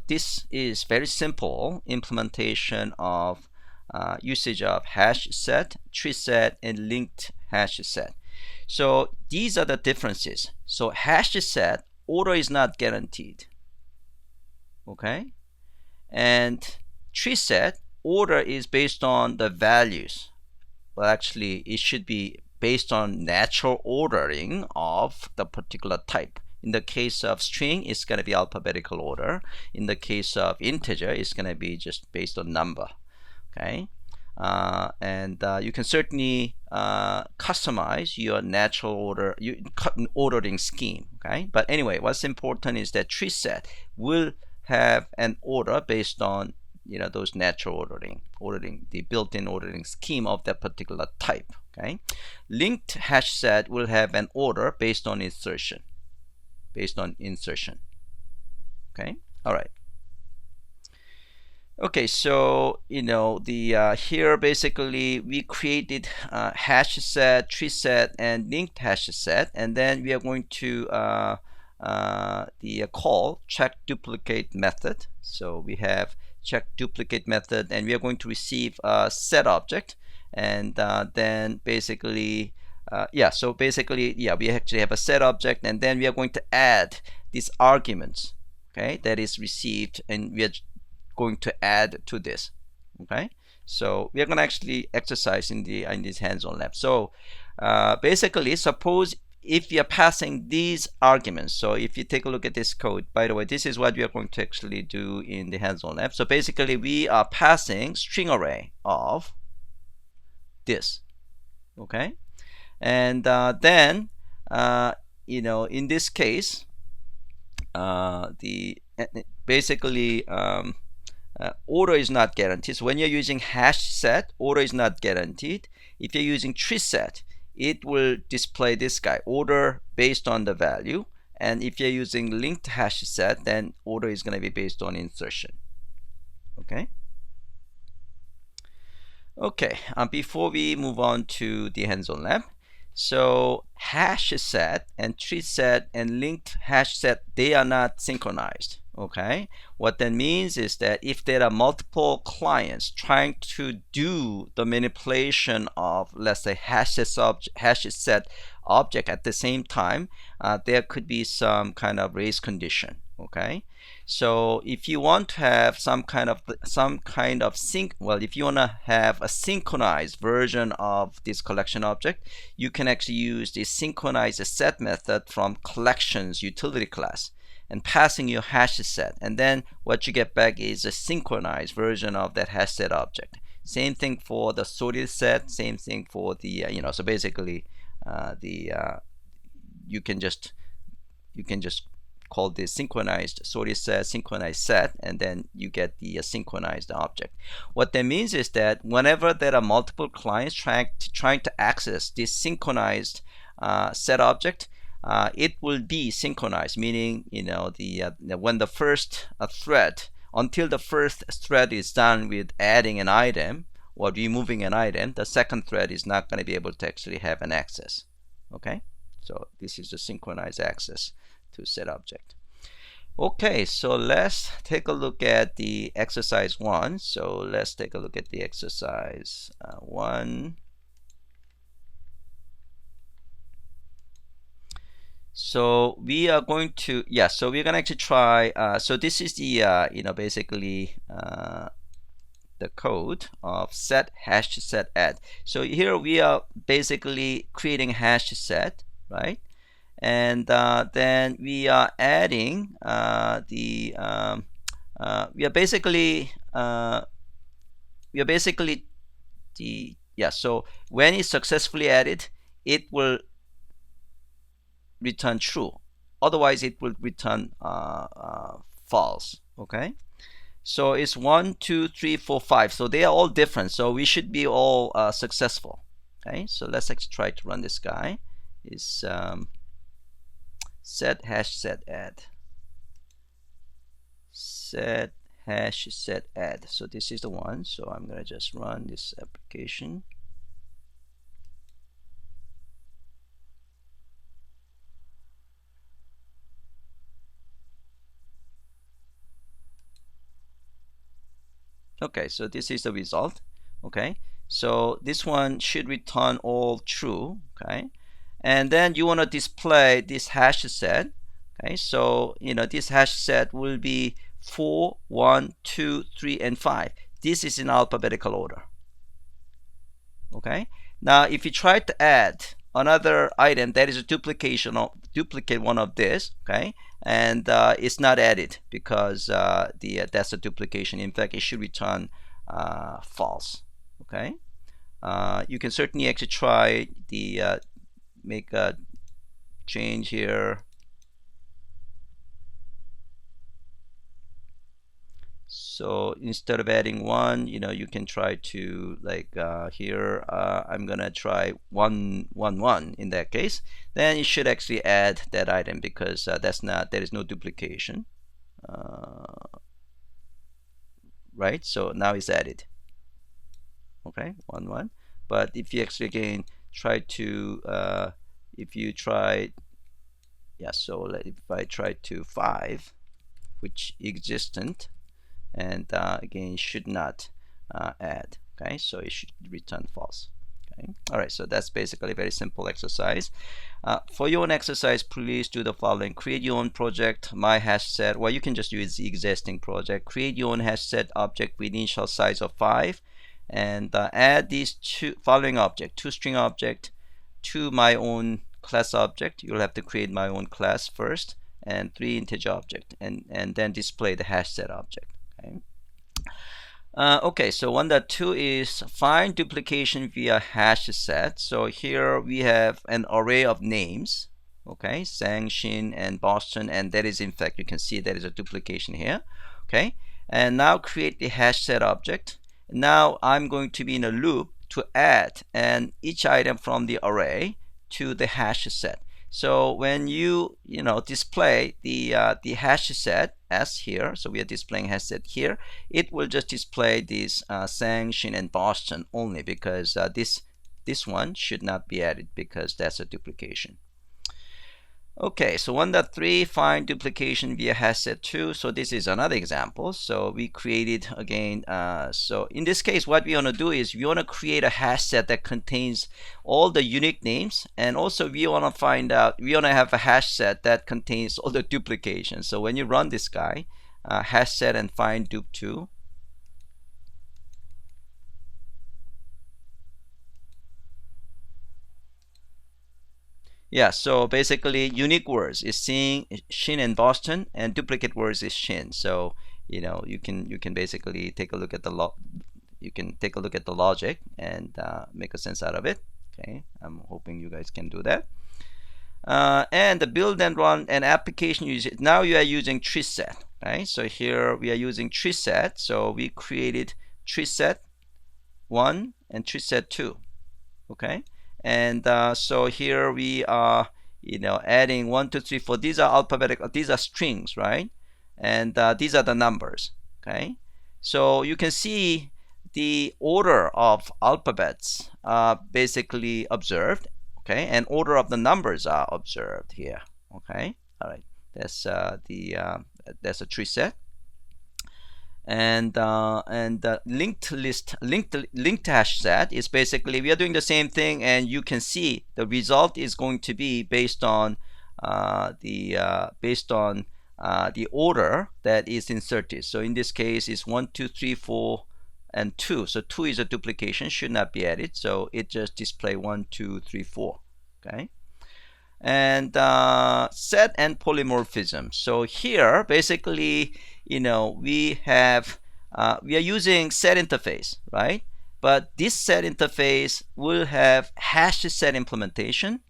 this is very simple implementation of usage of hash set, tree set, and linked hash set. So these are the differences. So hash set, order is not guaranteed. Okay, and tree set, order is based on the values. Well, actually, it should be based on natural ordering of the particular type. In the case of string, it's going to be alphabetical order. In the case of integer, it's going to be just based on number. Okay, and you can certainly customize your natural order, ordering scheme. Okay, but anyway, what's important is that tree set will have an order based on those natural ordering, the built-in ordering scheme of that particular type. Okay, linked hash set will have an order based on insertion. Okay, all right. Okay, so here basically we created hash set, tree set, and linked hash set, and then we are going to call check duplicate method. So we have check duplicate method, and we are going to receive a set object, and then basically we actually have a set object, and then we are going to add these arguments, okay, that is received, and we are going to add to this. Okay, so we are going to actually exercise in this hands-on lab. So basically, suppose if we are passing these arguments, so if you take a look at this code, by the way, this is what we are going to actually do in the hands-on lab. So basically, we are passing string array of this. Okay, and then in this case, order is not guaranteed. So when you're using hash set, order is not guaranteed. If you're using tree set, it will display this guy, order based on the value. And if you're using linked hash set, then order is going to be based on insertion. Okay. Okay, before we move on to the hands-on lab, so hash set and tree set and linked hash set, they are not synchronized. Okay, what that means is that if there are multiple clients trying to do the manipulation of, let's say, hash set object at the same time, there could be some kind of race condition. Okay, so if you want to have some kind of if you want to have a synchronized version of this collection object, you can actually use the synchronize set method from collections utility class and passing your hash set, and then what you get back is a synchronized version of that hash set object. Same thing for the sorted set, same thing for the so basically you can just call this synchronized sorted set, synchronized set, and then you get the synchronized object. What that means is that whenever there are multiple clients trying to access this synchronized set object, it will be synchronized, meaning when the first thread, until the first thread is done with adding an item or removing an item, the second thread is not going to be able to actually have an access. Okay, so this is the synchronized access to set object. Okay, so let's take a look at the exercise 1. So let's take a look at the exercise 1. So we are going to so we're going to actually try so this is the basically the code of set hash set add. So here we are basically creating hash set, right? And then we are adding we are basically so when it's successfully added, it will return true, otherwise it will return false. Okay, so it's 1 2 3 4 5, so they are all different, so we should be all successful. Okay, so let's actually try to run this guy. Is set hash set add, set hash set add. So this is the one, so I'm gonna just run this application. Okay, so this is the result. Okay, so this one should return all true. Okay, and then you want to display this hash set. Okay, so this hash set will be 4 1 2 3 and 5. This is in alphabetical order. Okay, now if you try to add another item that is a duplicate one of this, okay, and it's not added because that's a duplication. In fact, it should return false. Okay, you can certainly actually try the make a change here. So instead of adding 1, you can try to here I'm gonna try 1 1 1 in that case. Then you should actually add that item because there is no duplication, right? So now it's added. Okay, 1 1. But if you actually again try to if you try so if I try to 5, which existent, and again should not add. Okay, so it should return false. Okay, all right, so that's basically a very simple exercise. For your own exercise, please do the following: create your own project, my hash set. Well, you can just use the existing project. Create your own hash set object with initial size of 5, and add these following object: 2 string object, 2 my own class object. You'll have to create my own class first, and 3 integer object, and then display the hash set object. Okay. Okay, so 1.2 is find duplication via hash set. So here we have an array of names. Okay, Sang, Shin, and Boston, and that is, in fact, you can see there is a duplication here. Okay, and now create the hash set object. Now I'm going to be in a loop to add each item from the array to the hash set. So when you display the hash set as here, so we are displaying hash set here, it will just display this Sang, Shin, and Boston only, because this one should not be added because that's a duplication. Okay, so 1.3, find duplication via hash set 2. So this is another example. So we created again, so in this case, what we want to do is we want to create a hash set that contains all the unique names, and also we want to find out, we want to have a hash set that contains all the duplications. So when you run this guy, hash set and find dup2, yeah, so basically unique words is Sang Shin and Boston, and duplicate words is Shin. So you can basically take a look at the logic and make a sense out of it. Okay, I'm hoping you guys can do that. And the build and run an application usage. Now you are using tree set. Okay, so here we are using tree set. So we created tree set 1 and tree set 2. Okay, and so here we are adding 1 2 3 4. These are alphabetical, these are strings, right? And these are the numbers. Okay, so you can see the order of alphabets basically observed. Okay, and order of the numbers are observed here. Okay, all right, that's that's a tree set. And linked hash set is basically we are doing the same thing, and you can see the result is going to be based on the order that is inserted. So in this case, it's 1 2 3 4 and 2. So 2 is a duplication, should not be added. So it just display 1 2 3 4. Okay. And set and polymorphism. So here basically we are using set interface, right? But this set interface will have hash set implementation,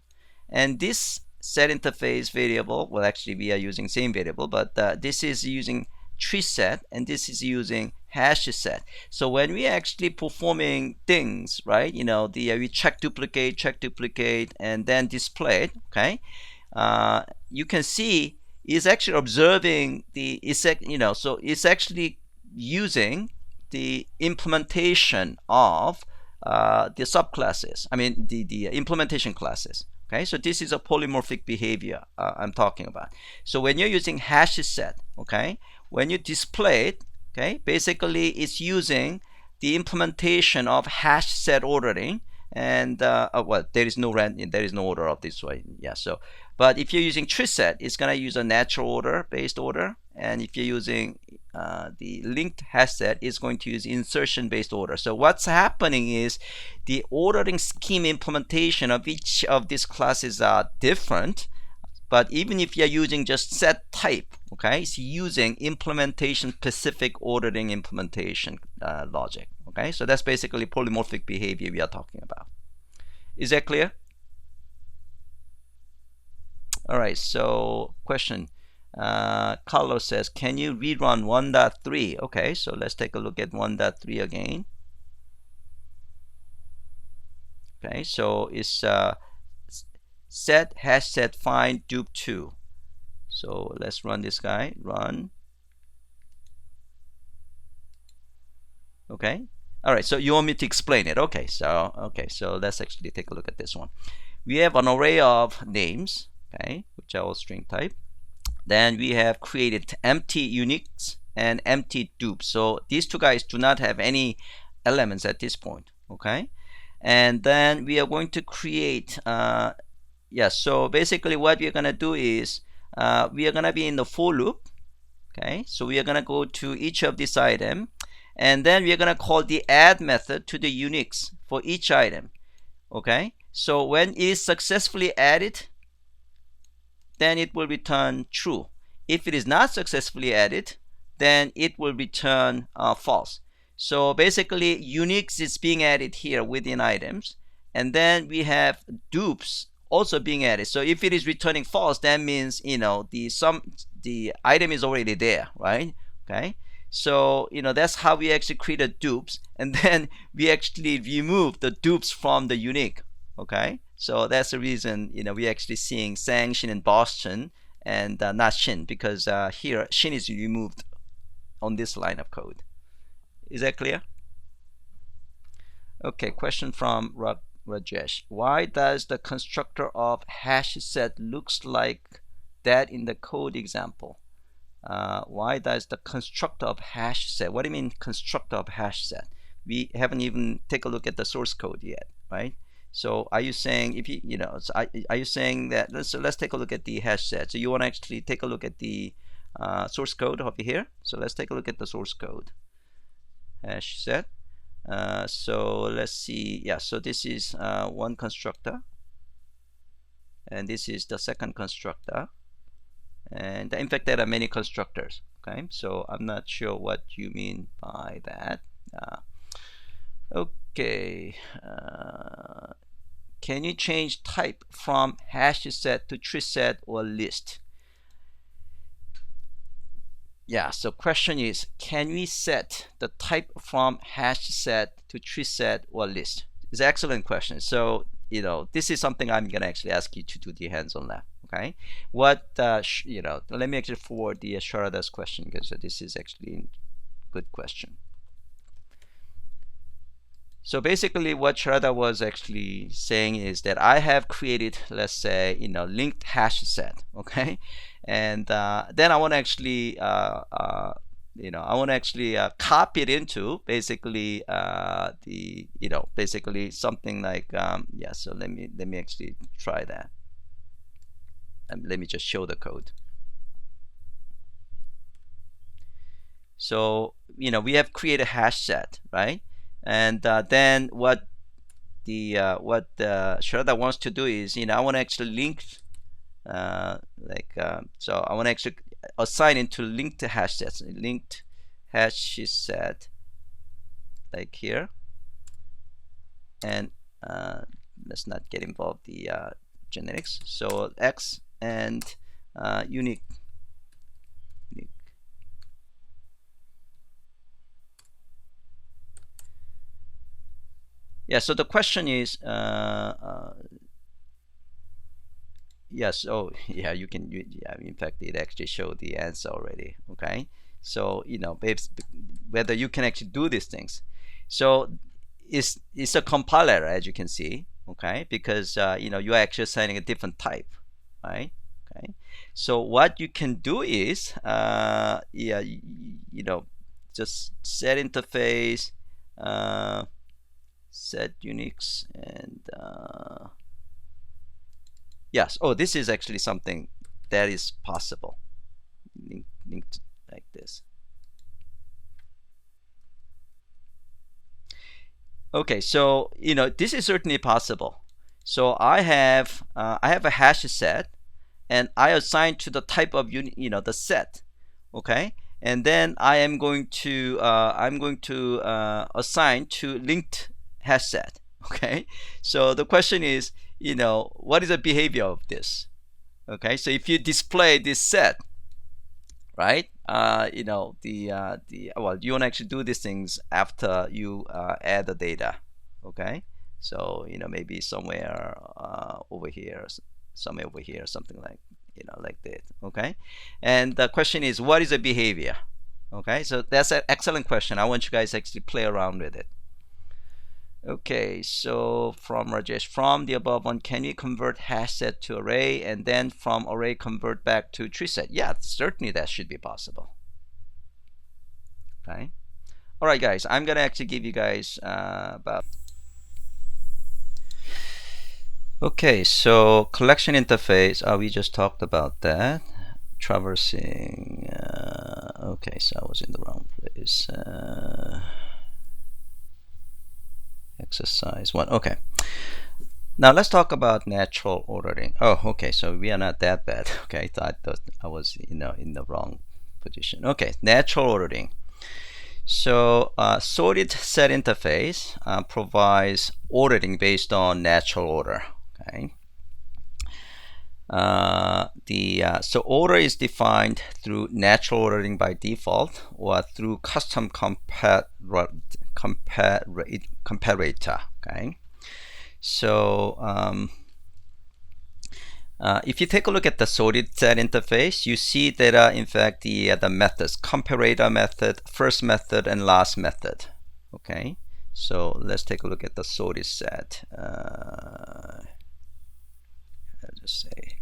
and this set interface variable, well actually we are using same variable, but this is using tree set and this is using hash set. So when we actually performing things, right, we check duplicate and then display it. Okay, you can see is actually observing the so it's actually using the implementation of the subclasses, I mean the implementation classes. Okay, so this is a polymorphic behavior I'm talking about. So when you're using hash set, okay, when you display it, okay, basically it's using the implementation of hash set ordering, and well, there is no order of this way. Yeah, so but if you're using tree set, it's gonna use a natural order based order, and if you're using the linked hash set, it's going to use insertion based order. So what's happening is the ordering scheme implementation of each of these classes are different, but even if you're using just set type, okay, it's using implementation specific ordering implementation logic. Okay, so that's basically polymorphic behavior we are talking about. Is that clear? All right, so question. Carlos says, can you rerun 1.3? Okay, so let's take a look at 1.3 again. Okay, so it's set hash set find dup2. So let's run this guy. Run. Okay. All right. So you want me to explain it? Okay. So let's actually take a look at this one. We have an array of names. Okay, which are all string type. Then we have created empty uniques and empty dupes. So these two guys do not have any elements at this point. Okay, and then we are going to create so basically what we're gonna do is we are gonna be in the for loop. Okay, so we are gonna go to each of this item, and then we are gonna call the add method to the uniques for each item. Okay, so when it is successfully added, then it will return true. If it is not successfully added, then it will return false. So basically uniques is being added here within items, and then we have dupes also being added. So if it is returning false, that means the item is already there, right? Okay, so that's how we actually created dupes, and then we actually remove the dupes from the unique. Okay, so that's the reason we're actually seeing Sang, Shin, and Boston, and not Shin, because here Shin is removed on this line of code. Is that clear? Okay, question from Rajesh, why does the constructor of hash set looks like that in the code example? Why does the constructor of hash set? What do you mean constructor of hash set? We haven't even taken a look at the source code yet, right? So are you saying if you so are you saying that let's take a look at the hash set? So you want to actually take a look at the source code over here. So let's take a look at the source code. Hash set. So let's see. Yeah. So this is one constructor, and this is the second constructor. And in fact, there are many constructors. Okay. So I'm not sure what you mean by that. Okay. Can you change type from hash set to tree set or list? Yeah, so question is, can we set the type from hash set to tree set or list? It's an excellent question. So, this is something I'm going to actually ask you to do the hands-on lab. Okay. What, let me actually forward the Sharada's question, because this is actually a good question. So basically what Sharada was actually saying is that I have created, let's say, linked hash set, okay? And then I want to actually, copy it into basically basically something like, yeah, so let me actually try that. Let me just show the code. So, we have created a hash set, right? And then what Sharada wants to do is, I want to actually link, so I want to actually assign into linked hash sets, linked hash set, like here. And let's not get involved the generics. So X and unique. Yeah, so the question is, yes, oh, yeah, you can, yeah, in fact, it actually showed the answer already, okay? So, whether you can actually do these things. So, it's a compiler, as you can see, okay? Because, you're actually assigning a different type, right? Okay. So, what you can do is, yeah, just set interface, set Unix, and yes, oh, this is actually something that is possible, linked like this. Okay, so this is certainly possible. So I have a hash set, and I assign to the type of the set, okay, and then I am going to assign to linked hash set, okay? So the question is, what is the behavior of this? Okay, so if you display this set, right? Well, you want to actually do these things after you add the data, okay? So maybe somewhere over here, somewhere over here, something like like that, okay? And the question is, what is the behavior? Okay, so that's an excellent question. I want you guys to actually play around with it. Okay, so from Rajesh, from the above one, can we convert hash set to array, and then from array convert back to tree set? Yeah, certainly that should be possible. Okay. All right, guys, I'm gonna actually give you guys about. Okay, so collection interface. We just talked about that. Traversing. Okay, so I was in the wrong place. Exercise 1. Okay, now let's talk about natural ordering. Oh, okay, so we are not that bad. Okay, I thought I was in the wrong position. Okay, natural ordering. So sorted set interface provides ordering based on natural order. Okay. So order is defined through natural ordering by default, or through custom comparator. Okay, so if you take a look at the sorted set interface, you see that in fact the methods, comparator method, first method, and last method. Okay, So let's take a look at the sorted set. I'll just say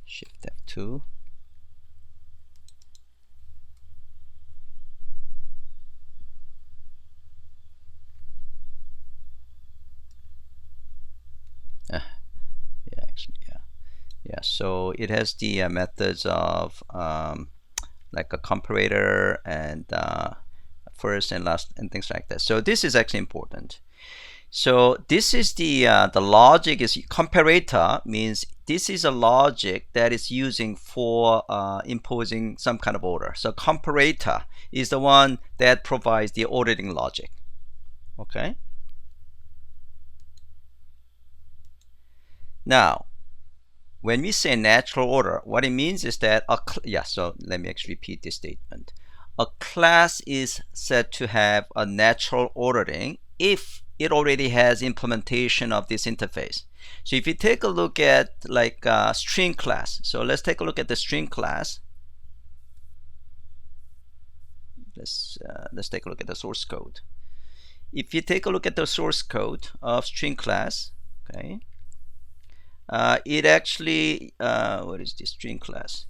Shift F2. Yeah, so it has the methods of like a comparator and first and last and things like that. So this is actually important. So this is the logic is comparator means this is a logic that is using for imposing some kind of order. So comparator is the one that provides the ordering logic. Okay. Now, when we say natural order, what it means is that so let me actually repeat this statement. A class is said to have a natural ordering if it already has implementation of this interface. So if you take a look at like string class, so let's take a look at the string class. Let's take a look at the source code. If you take a look at the source code of string class, okay, it actually what is this string class?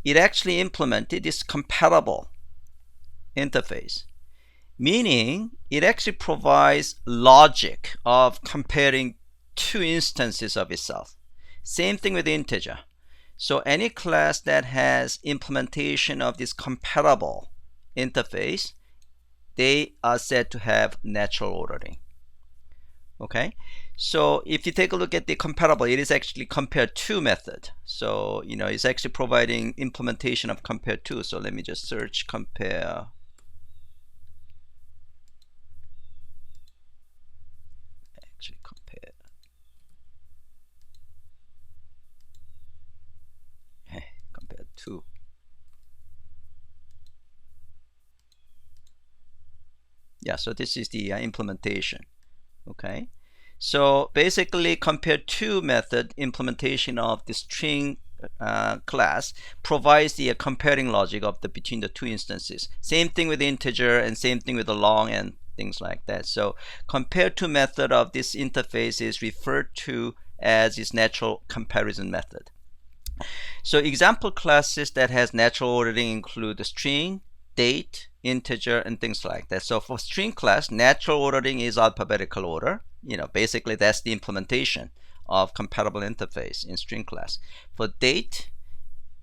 It actually implemented this compatible interface, meaning it actually provides logic of comparing two instances of itself. Same thing with integer. So any class that has implementation of this compatible interface, they are said to have natural ordering. Okay, so if you take a look at the compatible, it is actually compare to method. So it's actually providing implementation of compare to. So let me just search compare. Actually compare. Compare to. Yeah, so this is the implementation. Okay, so basically compare to method implementation of the string class provides the comparing logic of between the two instances. Same thing with integer and same thing with the long and things like that. So compare to method of this interface is referred to as its natural comparison method. So example classes that has natural ordering include the string, date, integer, and things like that. So for string class, natural ordering is alphabetical order. Basically that's the implementation of compatible interface in string class. For date,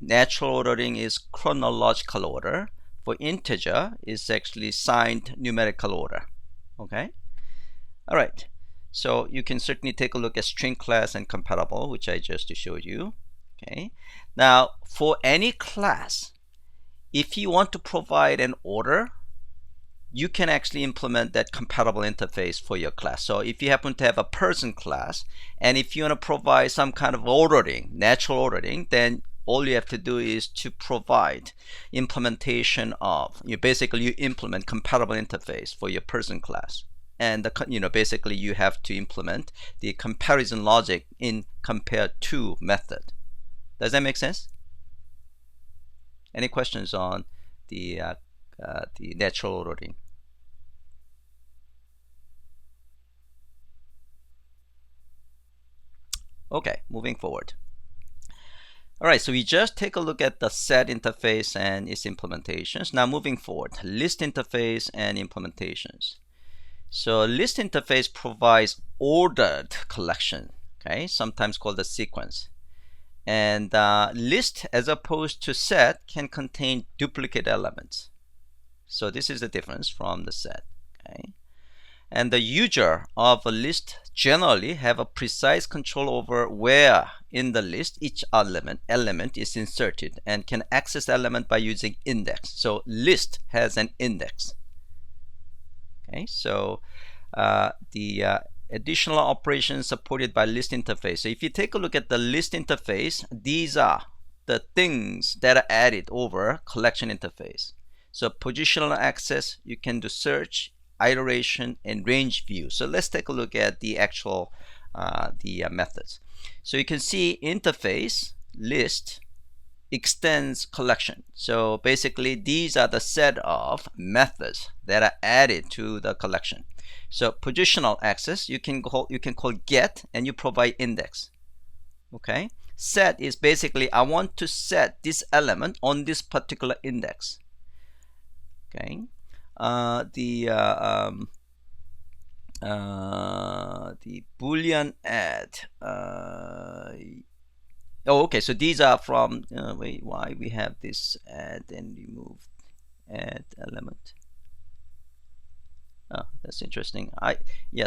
natural ordering is chronological order. For integer, it's actually signed numerical order. Okay. All right. So you can certainly take a look at string class and compatible, which I just showed you. Okay. Now for any class, if you want to provide an order, you can actually implement that compatible interface for your class. So if you happen to have a person class, and if you want to provide some kind of ordering, natural ordering, then all you have to do is to provide implementation of, you implement compatible interface for your person class. And basically you have to implement the comparison logic in compare to method. Does that make sense? Any questions on the natural ordering? Okay, moving forward. All right, so we just take a look at the set interface and its implementations. Now moving forward, list interface and implementations. So list interface provides ordered collection, okay, sometimes called a sequence. And list, as opposed to set, can contain duplicate elements. So this is the difference from the set. Okay, and the user of a list generally have a precise control over where in the list each element is inserted and can access the element by using index. So list has an index. Okay, so the additional operations supported by list interface. So if you take a look at the list interface, these are the things that are added over collection interface. So positional access, you can do search, iteration, and range view. So let's take a look at the actual methods. So you can see interface list extends collection. So basically these are the set of methods that are added to the collection. So positional access you can call get, and you provide index. Okay, set is basically I want to set this element on this particular index. Okay, the boolean add. Oh, okay. So these are from wait, why we have this add and remove add element. Oh, that's interesting.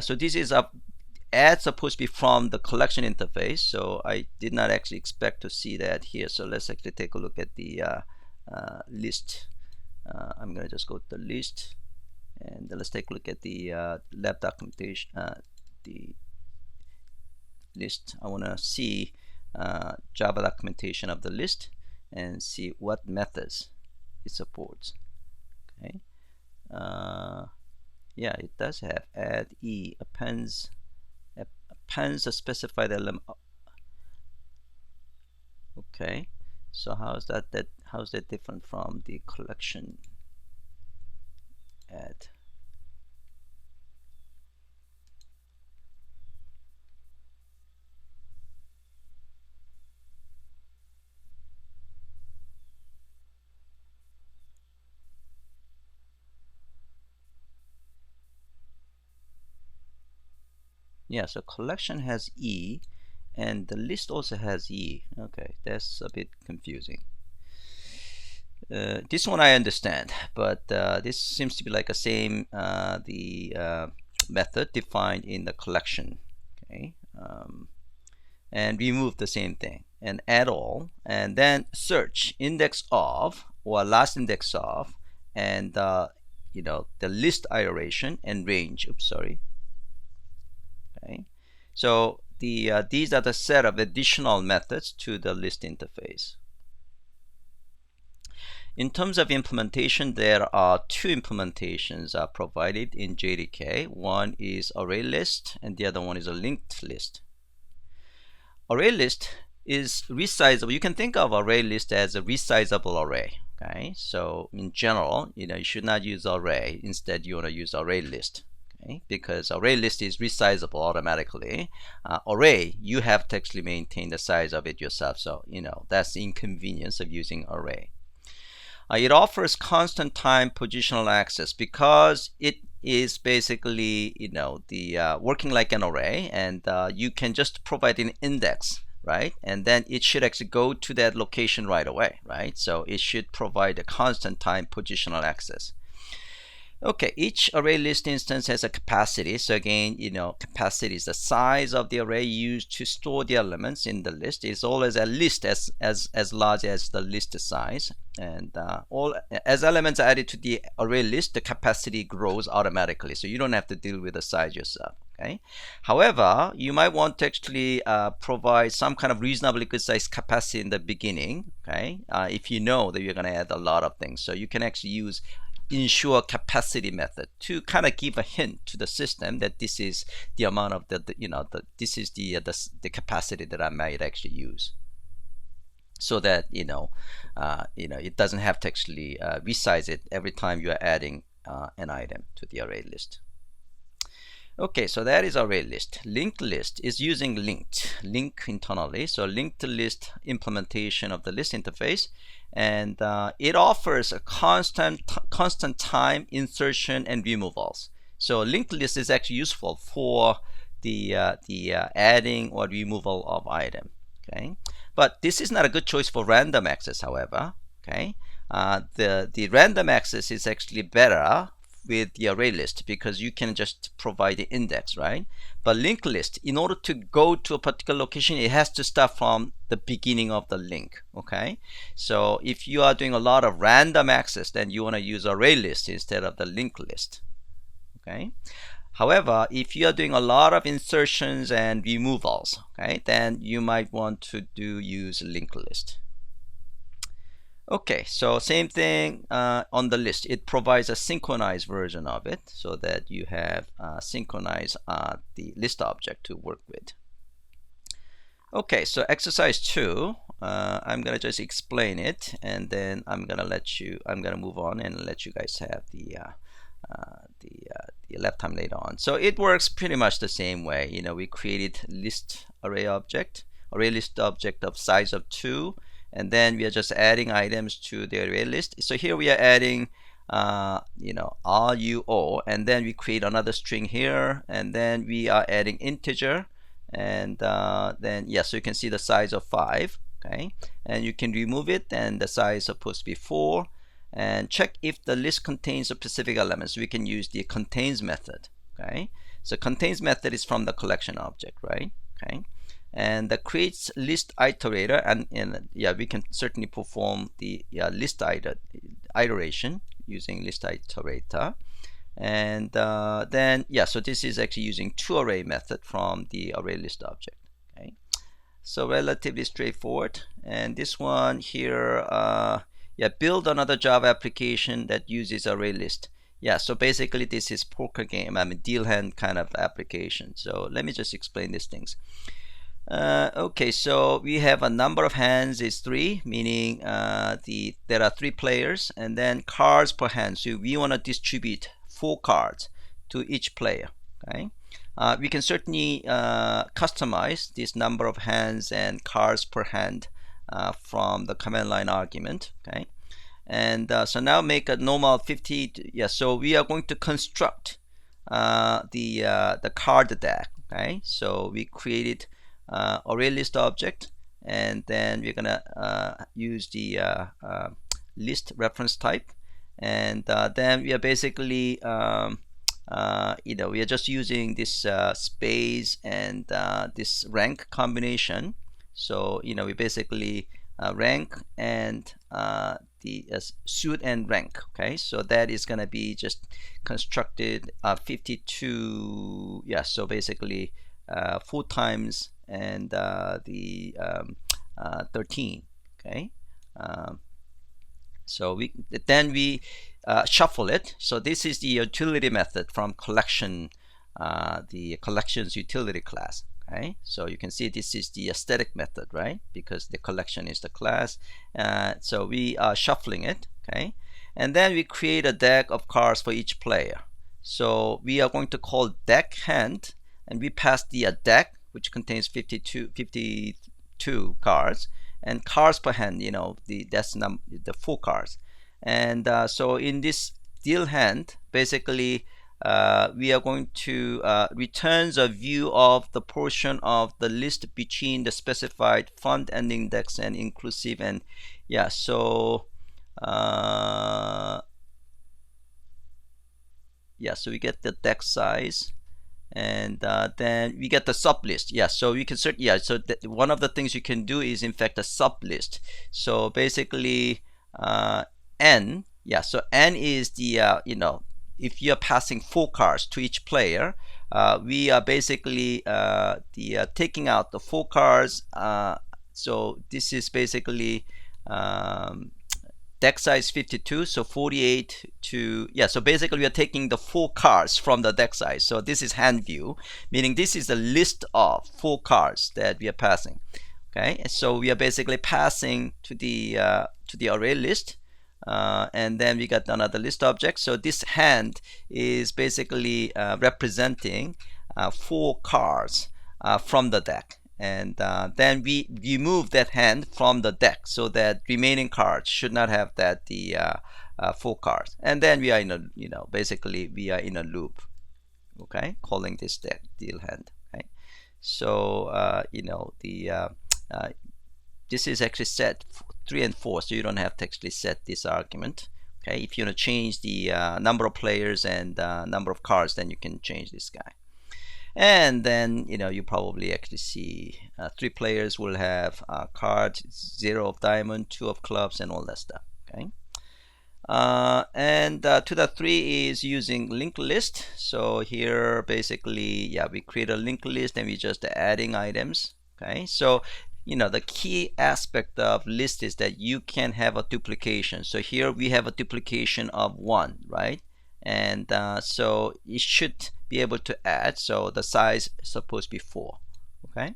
So this is a add supposed to be from the collection interface. So I did not actually expect to see that here. So let's actually take a look at the list. I'm gonna just go to the list, and let's take a look at the lab documentation. The list. I want to see Java documentation of the list and see what methods it supports. Okay. Yeah, it does have add appends a specified element. Okay, so how's that different from the collection add? Yeah, so collection has E, and the list also has E. Okay, that's a bit confusing. This one I understand, but this seems to be like the same method defined in the collection. Okay, and remove the same thing and add all, and then search index of or last index of, and you know, the list iteration and range. Oops, sorry. Okay, so these are the set of additional methods to the list interface. In terms of implementation, there are two implementations provided in JDK. One is array list, and the other one is a linked list. Array list is resizable. You can think of array list as a resizable array. Okay, so in general, you know, you should not use array. Instead, you want to use array list. Okay, because array list is resizable automatically. Array, you have to actually maintain the size of it yourself. So you know that's the inconvenience of using array. It offers constant time positional access because it is basically, you know, the working like an array, and you can just provide an index, right? And then it should actually go to that location right away, right? So it should provide a constant time positional access. Okay, each array list instance has a capacity. So again, you know, capacity is the size of the array used to store the elements in the list. It's always at least as large as the list size. And as elements are added to the array list, the capacity grows automatically. So you don't have to deal with the size yourself. Okay. However, you might want to actually provide some kind of reasonably good size capacity in the beginning. Okay, if you know that you're going to add a lot of things, so you can actually use ensure capacity method to kind of give a hint to the system that this is the amount of this is the capacity that I might actually use, so that it doesn't have to actually resize it every time you are adding an item to the array list. Okay, so that is array list. Linked list is using link internally. So linked list implementation of the list interface, and it offers a constant time insertion and removals. So linked list is actually useful for the adding or removal of item. Okay, but this is not a good choice for random access. However, okay, the random access is actually better with the array list because you can just provide the index, right? But linked list, in order to go to a particular location, it has to start from the beginning of the link. Okay, so if you are doing a lot of random access, then you want to use array list instead of the linked list. Okay, however, if you are doing a lot of insertions and removals, okay, then you might want to use linked list. Okay, so same thing on the list. It provides a synchronized version of it so that you have synchronized the list object to work with. Okay, so exercise 2, I'm gonna just explain it, and then I'm gonna move on and let you guys have the left time later on. So it works pretty much the same way. You know, we created list array list object of size of 2, and then we are just adding items to the array list. So here we are adding RUO, and then we create another string here, and then we are adding integer, and then so you can see the size of 5. Okay, and you can remove it, and the size is supposed to be 4, and check if the list contains a specific element. So we can use the contains method. Okay, so contains method is from the collection object, right? Okay, and the creates list iterator, and we can certainly perform the list iteration using list iterator. And then so this is actually using toArray method from the array list object. Okay, so relatively straightforward. And this one here, build another Java application that uses array list. So basically this is poker game, deal hand kind of application. So let me just explain these things. Okay, so we have a number of hands is 3, meaning there are 3 players, and then cards per hand. So we want to distribute 4 cards to each player. Okay, we can certainly customize this number of hands and cards per hand from the command line argument. Okay, and so now make a normal 50. So we are going to construct the card deck. Okay, so we created array list object, and then we're gonna use the list reference type, and then we are basically we are just using this space and this rank combination. So we basically rank and the suit and rank. Okay, so that is gonna be just constructed 52. So basically 4 times and the 13. Okay, so we shuffle it. So this is the utility method from collection, the collections utility class. Okay, so you can see this is the static method, right? Because the collection is the class. So we are shuffling it. Okay, and then we create a deck of cards for each player. So we are going to call deck hand, and we pass the deck, which contains 52 cards, and cards per hand, that's the 4 cards. And so in this deal hand, basically we are going to returns a view of the portion of the list between the specified font and index and inclusive. And so so we get the deck size, and then we get the sub list. So you can certainly so one of the things you can do is in fact a sub list. So basically n, so n is the if you're passing 4 cards to each player, we are basically taking out the 4 cards. So this is basically deck size 52, so 48 to so basically we are taking the 4 cards from the deck size. So this is hand view, meaning this is a list of 4 cards that we are passing. Okay, so we are basically passing to the array list, and then we got another list object. So this hand is basically representing 4 cards from the deck. And then we remove that hand from the deck, so that remaining cards should not have that the 4 cards. And then we are in a basically we are in a loop. Okay, calling this deal hand. Okay, so this is actually set 3 and 4, so you don't have to actually set this argument. Okay, if you want to change the number of players and number of cards, then you can change this guy. And then you probably actually see 3 players will have cards, 0 of diamond, 2 of clubs, and all that stuff. Okay, and to the 3 is using linked list. So here basically we create a linked list and we just adding items. Okay, so the key aspect of list is that you can have a duplication. So here we have a duplication of 1, right? And so it should be able to add. So the size is supposed to be 4. Okay,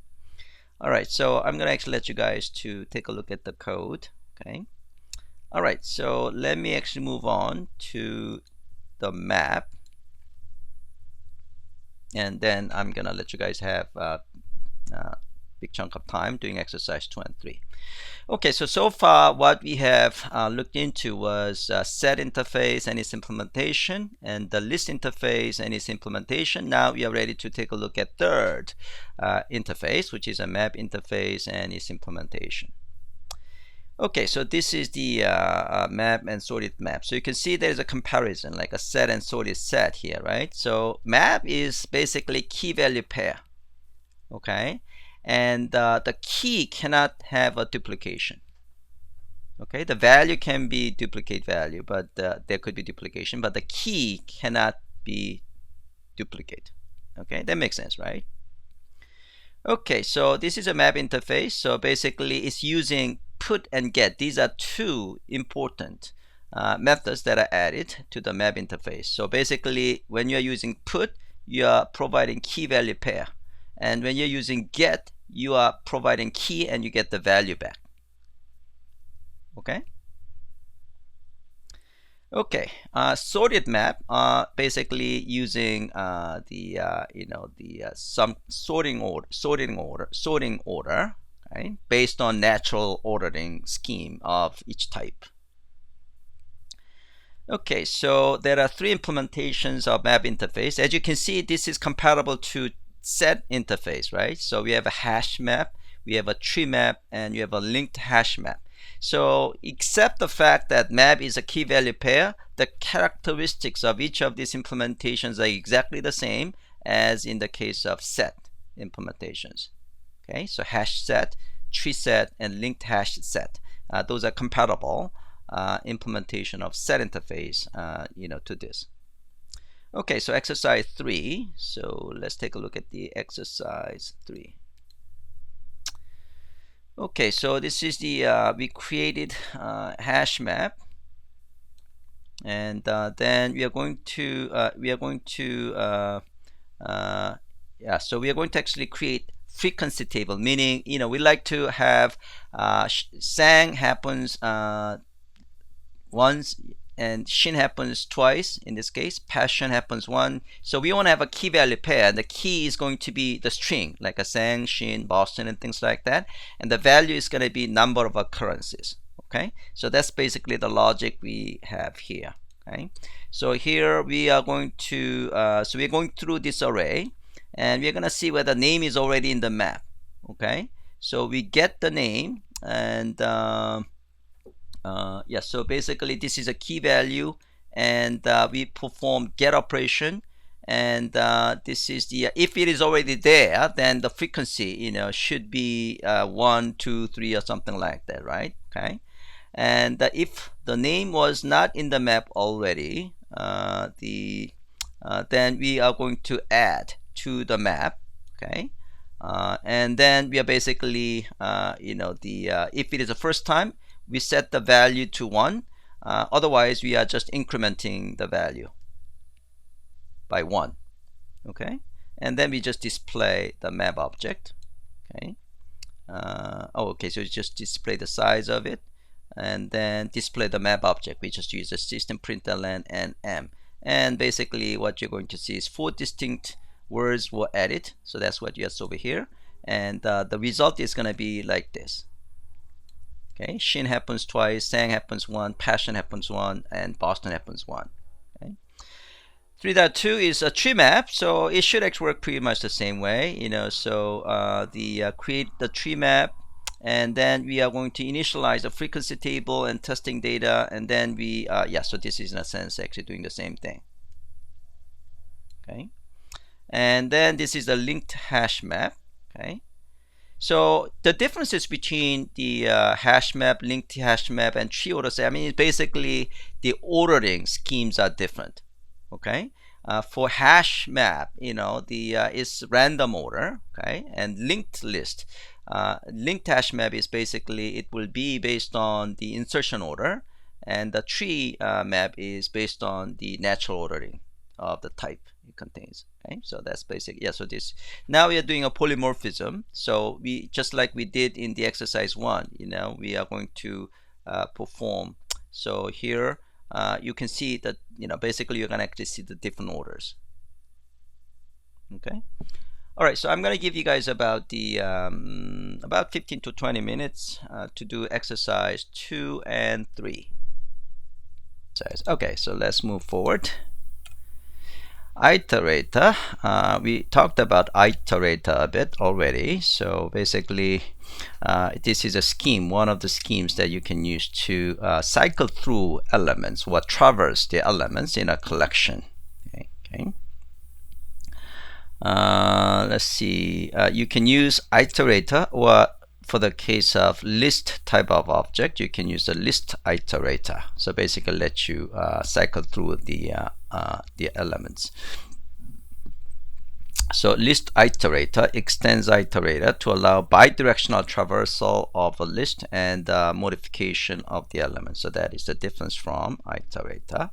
All right, so I'm gonna actually let you guys to take a look at the code. Okay. All right, so let me actually move on to the map, and then I'm gonna let you guys have a big chunk of time doing exercise 2 and 3. Okay, so far what we have looked into was set interface and its implementation, and the list interface and its implementation. Now we are ready to take a look at third interface, which is a map interface and its implementation. Okay, so this is the map and sorted map. So you can see there's a comparison, like a set and sorted set here, right? So map is basically key value pair, okay? And the key cannot have a duplication. Okay, the value can be duplicate value, but there could be duplication, but the key cannot be duplicate. Okay, that makes sense, right? Okay, so this is a map interface. So basically it's using put and get. These are two important methods that are added to the map interface. So basically when you're using put, you are providing key value pair, and when you're using get, you are providing key and you get the value back. Okay. Okay, sorted map basically using some sorting order, right, based on natural ordering scheme of each type. Okay, so there are three implementations of map interface. As you can see, this is compatible to set interface, right? So we have a hash map, we have a tree map, and we have a linked hash map. So except the fact that map is a key value pair, the characteristics of each of these implementations are exactly the same as in the case of set implementations. Okay, so hash set, tree set, and linked hash set. Those are compatible implementation of set interface to this. Okay, so exercise 3. So let's take a look at the exercise 3. Okay, so this is the we created hash map, and then we are going to so we are going to actually create frequency table, meaning we like to have sang happens once and Shin happens twice. In this case, Passion happens one. So we want to have a key value pair, and the key is going to be the string, like a Sang, Shin, Boston, and things like that. And the value is going to be number of occurrences. Okay, so that's basically the logic we have here. Okay, so here we are going to so we're going through this array, and we're going to see whether name is already in the map. Okay, so we get the name, and yeah, so basically this is a key value, and we perform get operation, and this is the if it is already there, then the frequency should be 1, 2, 3 or something like that, right? Okay, and if the name was not in the map already, then we are going to add to the map. Okay, and then we are basically if it is the first time, we set the value to 1. Otherwise, we are just incrementing the value by 1. Okay, and then we just display the map object. Okay. Okay, so just display the size of it, and then display the map object. We just use the system println and m, and basically what you're going to see is 4 distinct words were added. So that's what you have over here, and the result is going to be like this. Okay, Shin happens twice, Sang happens 1, Passion happens 1, and Boston happens 1. Okay. 3.2 is a tree map, so it should actually work pretty much the same way. So create the tree map, and then we are going to initialize the frequency table and testing data, and then we so this is in a sense actually doing the same thing. Okay, and then this is the linked hash map. Okay. So the differences between the hash map, linked hash map, and tree order set, basically the ordering schemes are different. Okay, for hash map, it's random order. Okay, and linked list, linked hash map is basically it will be based on the insertion order, and the tree map is based on the natural ordering of the type. it contains. Okay, so that's basic. Yeah, so this, now we are doing a polymorphism. So we, just like we did in the exercise 1, we are going to perform. So here you can see that, basically you're going to actually see the different orders. Okay. All right, so I'm going to give you guys about the about 15 to 20 minutes to do exercise 2 and 3. Okay, so let's move forward. Iterator, we talked about Iterator a bit already. So basically this is a scheme, one of the schemes that you can use to cycle through elements, or traverse the elements in a collection. Okay. Let's see, you can use Iterator, or for the case of list type of object, you can use the list iterator. So basically let you cycle through the elements. So list iterator extends iterator to allow bidirectional traversal of a list and modification of the elements. So that is the difference from iterator.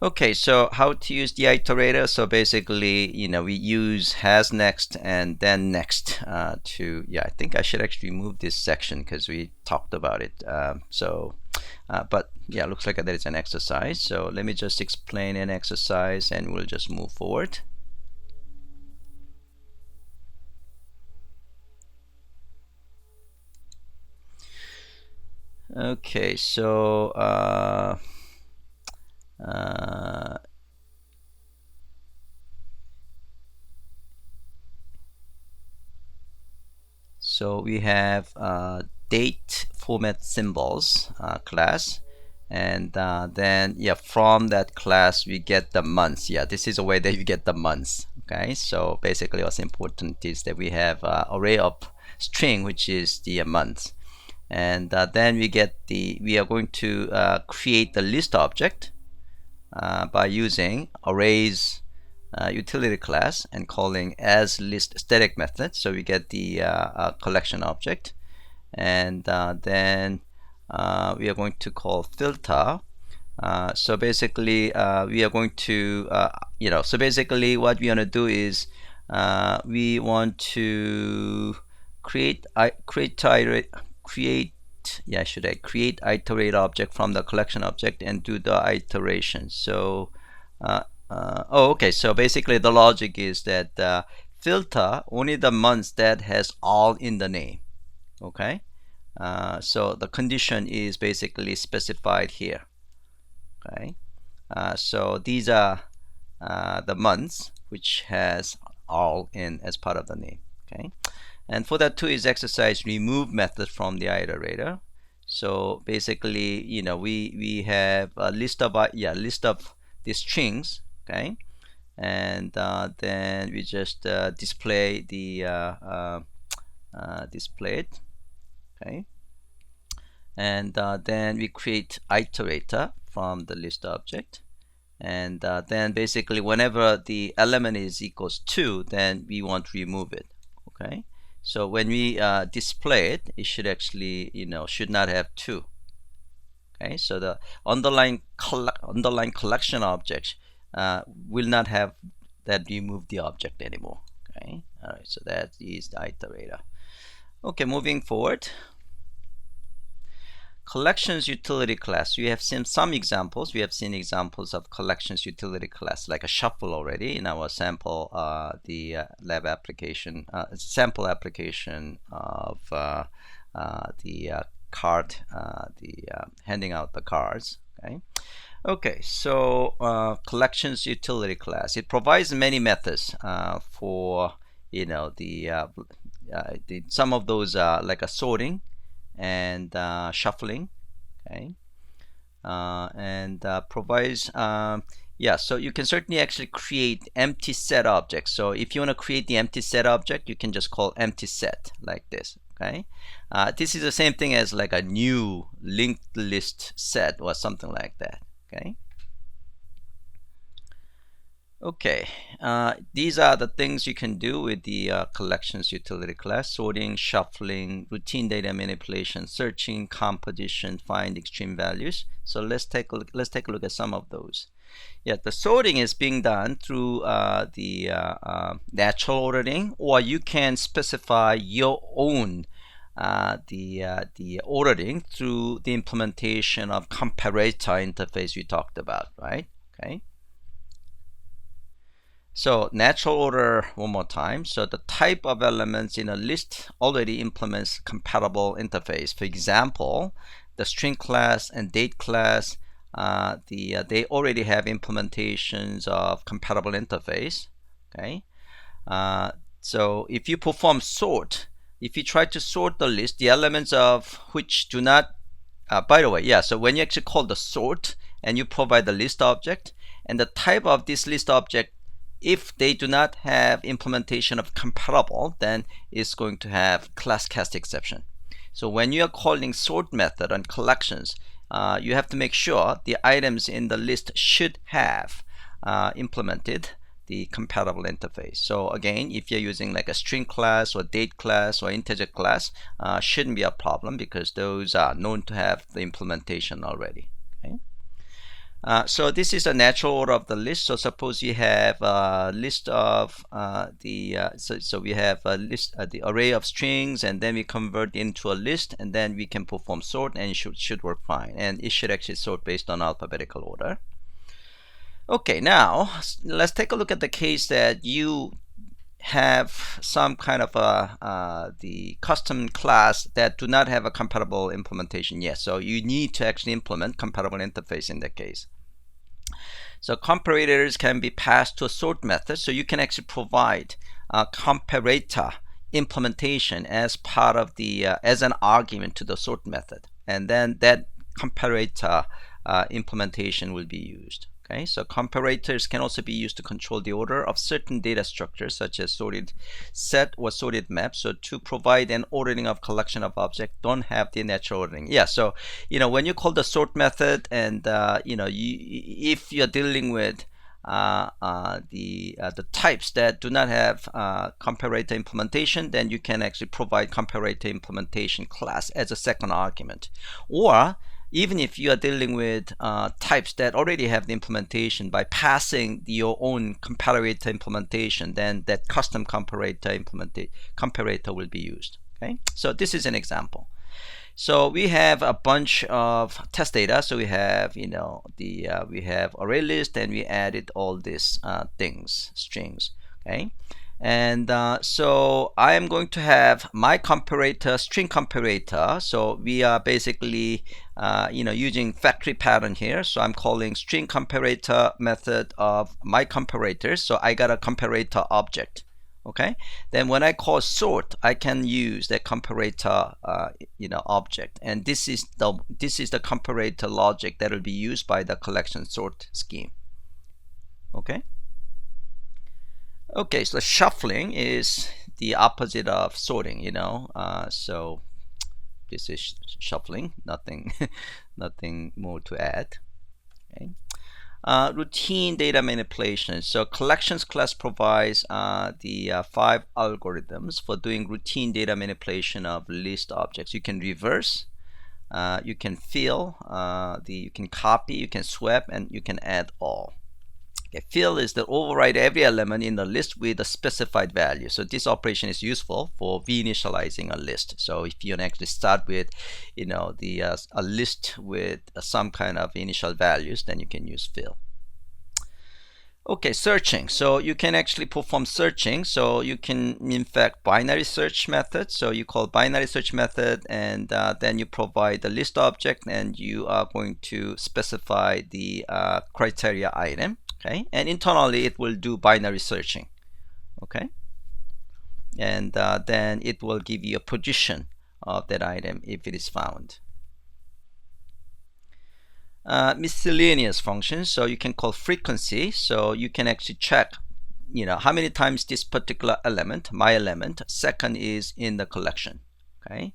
Okay, so how to use the iterator? So basically, we use has next and then next to, I think I should actually move this section because we talked about it. But yeah, looks like that is an exercise. So let me just explain an exercise and we'll just move forward. Okay, so so we have date format symbols class, and then from that class we get the months. This is a way that you get the months. Okay, so basically what's important is that we have array of string, which is the months, and then we are going to create the list object by using arrays utility class and calling as list static method. So we get the collection object, and then we are going to call filter. So basically we are going to so basically what we want to do is we want to create iterate object from the collection object and do the iteration. So okay, so basically the logic is that filter only the months that has all in the name. Okay, so the condition is basically specified here. Okay, so these are the months which has all in as part of the name. Okay, and for that too is exercise remove method from the iterator. So basically, we have a list of the strings. Okay, and then we just display the display it. Okay, and then we create iterator from the list object, and then basically whenever the element is equals 2, then we want to remove it. Okay, so when we display it, it should actually should not have 2. Okay, so the underlying collection object will not have that remove the object anymore. Okay, all right, so that is the iterator. Okay, moving forward. Collections utility class. We have seen some examples. We have seen examples of collections utility class, like a shuffle already in our sample, the lab application, sample application of the card, handing out the cards. Okay, so collections utility class. It provides many methods for some of those like a sorting and shuffling. Okay, and provides so you can certainly actually create empty set objects. So if you want to create the empty set object, you can just call empty set like this. Okay, this is the same thing as like a new linked list set or something like that. Okay, these are the things you can do with the collections utility class: sorting, shuffling, routine data manipulation, searching, composition, find extreme values. So let's take a look at some of those. Yeah, the sorting is being done through the natural ordering, or you can specify your own the ordering through the implementation of comparator interface we talked about, right? Okay. So natural order one more time. So the type of elements in a list already implements compatible interface. For example, the string class and date class, they already have implementations of compatible interface. Okay. So if you perform sort, if you try to sort the list, the elements of which do not, by the way, yeah, so when you actually call the sort and you provide the list object and the type of this list object, if they do not have implementation of compatible, then it's going to have class cast exception. So when you are calling sort method on collections, you have to make sure the items in the list should have implemented the compatible interface. So again, if you're using like a string class or date class or integer class, shouldn't be a problem because those are known to have the implementation already. Okay. So this is a natural order of the list. So suppose you have a list of so we have a list, the array of strings, and then we convert into a list, and then we can perform sort, and it should work fine. And it should actually sort based on alphabetical order. Okay, now let's take a look at the case that you have some kind of the custom class that do not have a compatible implementation yet. So you need to actually implement compatible interface in that case. So comparators can be passed to a sort method. So you can actually provide a comparator implementation as part of the as an argument to the sort method, and then that comparator implementation will be used. Okay, so comparators can also be used to control the order of certain data structures such as sorted set or sorted map. So to provide an ordering of collection of objects don't have the natural ordering. Yeah, so when you call the sort method and if you're dealing with the types that do not have comparator implementation, then you can actually provide comparator implementation class as a second argument. Or even if you are dealing with types that already have the implementation, by passing your own comparator implementation, then that custom comparator will be used. Okay, so this is an example. So we have a bunch of test data. So we have we have array list, and we added all these strings. Okay. And so I am going to have my comparator, string comparator. So we are basically using factory pattern here. So I'm calling string comparator method of my comparators. So I got a comparator object. Okay, then when I call sort, I can use the comparator object, and this is the comparator logic that will be used by the collection sort scheme. Okay. Okay, so shuffling is the opposite of sorting, so this is shuffling, nothing nothing more to add. Okay. Routine data manipulation. So collections class provides the 5 algorithms for doing routine data manipulation of list objects. You can reverse, you can fill, you can copy, you can swap, and you can add all. Okay, fill is to override every element in the list with a specified value. So this operation is useful for reinitializing a list. So if you actually start with, a list with some kind of initial values, then you can use fill. Okay, searching. So you can actually perform searching. So you can, in fact, binary search method. So you call binary search method, and then you provide the list object, and you are going to specify the criteria item. Okay, and internally it will do binary searching. Okay, and then it will give you a position of that item if it is found. Miscellaneous functions. So you can call frequency. So you can actually check how many times this particular element, my element, second is in the collection. Okay,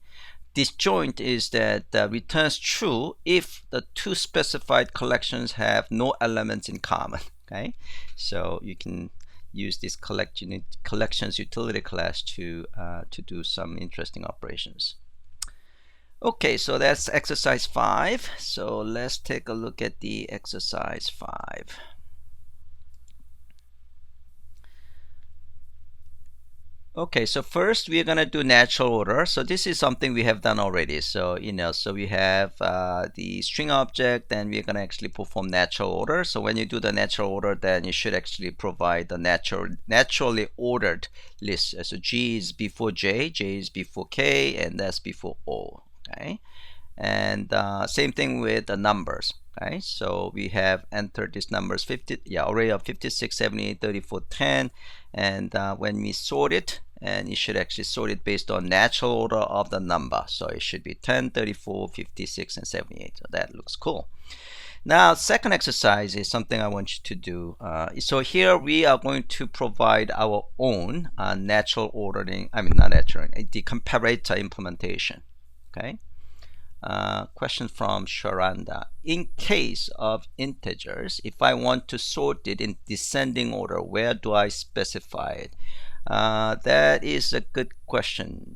disjoint is that returns true if the two specified collections have no elements in common. Okay, so you can use this collections utility class to do some interesting operations. Okay, so that's exercise 5. So let's take a look at the exercise 5. Okay, so first we're gonna do natural order. So this is something we have done already. So so we have the string object, and we're gonna actually perform natural order. So when you do the natural order, then you should actually provide the naturally ordered list. So G is before J, J is before K, and that's before O. Okay, and same thing with the numbers. Okay, so we have entered these numbers 50, array of 56, 78, 34, 10, and when we sort it, and you should actually sort it based on natural order of the number. So it should be 10, 34, 56, and 78. So that looks cool. Now, second exercise is something I want you to do. So here we are going to provide our own natural ordering, not natural, the comparator implementation. Okay. Question from Sharanda. In case of integers, if I want to sort it in descending order, where do I specify it? That is a good question.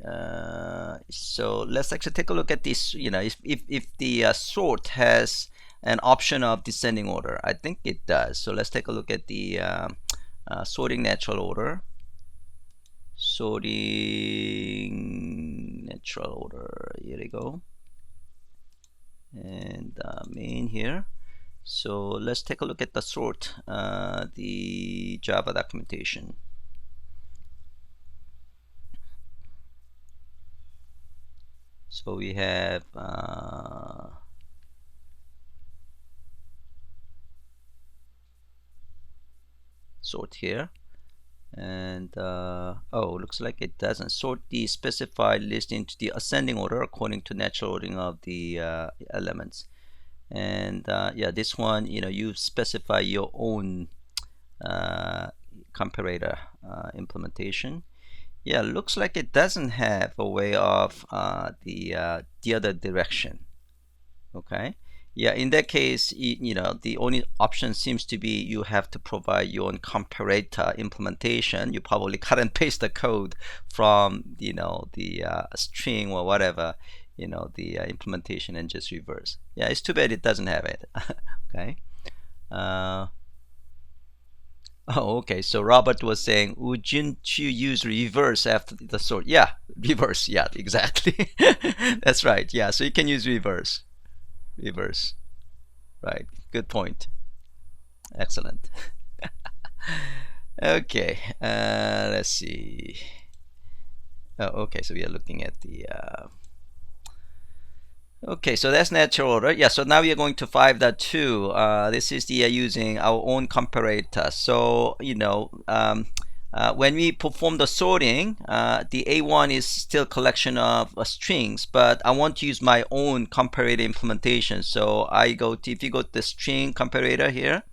So let's actually take a look at this. If the sort has an option of descending order, I think it does. So let's take a look at the sorting natural order. Sorting natural order. Here we go. And main here. So let's take a look at the sort, the Java documentation. So we have sort here, and looks like it doesn't sort the specified list into the ascending order according to natural ordering of the elements. And this one, you specify your own comparator implementation. Looks like it doesn't have a way of the other direction. Okay. In that case, the only option seems to be you have to provide your own comparator implementation. You probably cut and paste the code from the string or whatever, the implementation, and just reverse. It's too bad it doesn't have it. Okay. Okay. So Robert was saying, wouldn't you use reverse after the sort? Reverse. Exactly. That's right. So you can use reverse. Right, good point. Excellent. Okay, let's see. Okay, so we are looking at the okay, so that's natural order. So now we are going to 5.2. This is the using our own comparator. So when we perform the sorting, the A1 is still a collection of strings, but I want to use my own comparator implementation. So if you go to the string comparator here,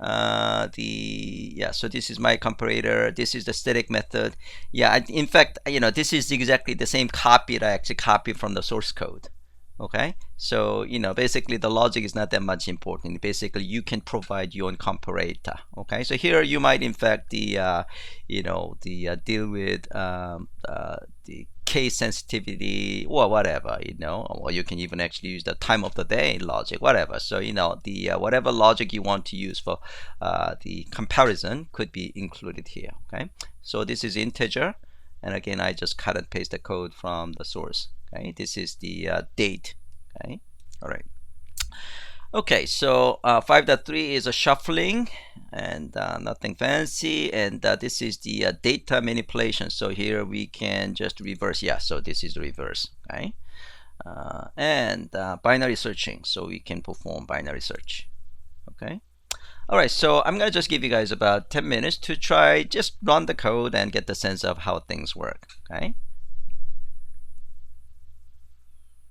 so this is my comparator. This is the static method. In fact, this is exactly the same copy that I actually copied from the source code. Okay, so basically the logic is not that much important. Basically, you can provide your own comparator. Okay, so here you might in fact deal with the case sensitivity or whatever, or you can even actually use the time of the day logic, whatever. So the whatever logic you want to use for the comparison could be included here. Okay, so this is integer, and again I just cut and paste the code from the source. Okay, this is the date. Okay, all right. Okay, so 5.3 is a shuffling, and nothing fancy, and this is the data manipulation. So here we can just reverse. So this is reverse. Okay, and binary searching. So we can perform binary search. Okay. All right, so I'm gonna just give you guys about 10 minutes to try just run the code and get the sense of how things work. Okay.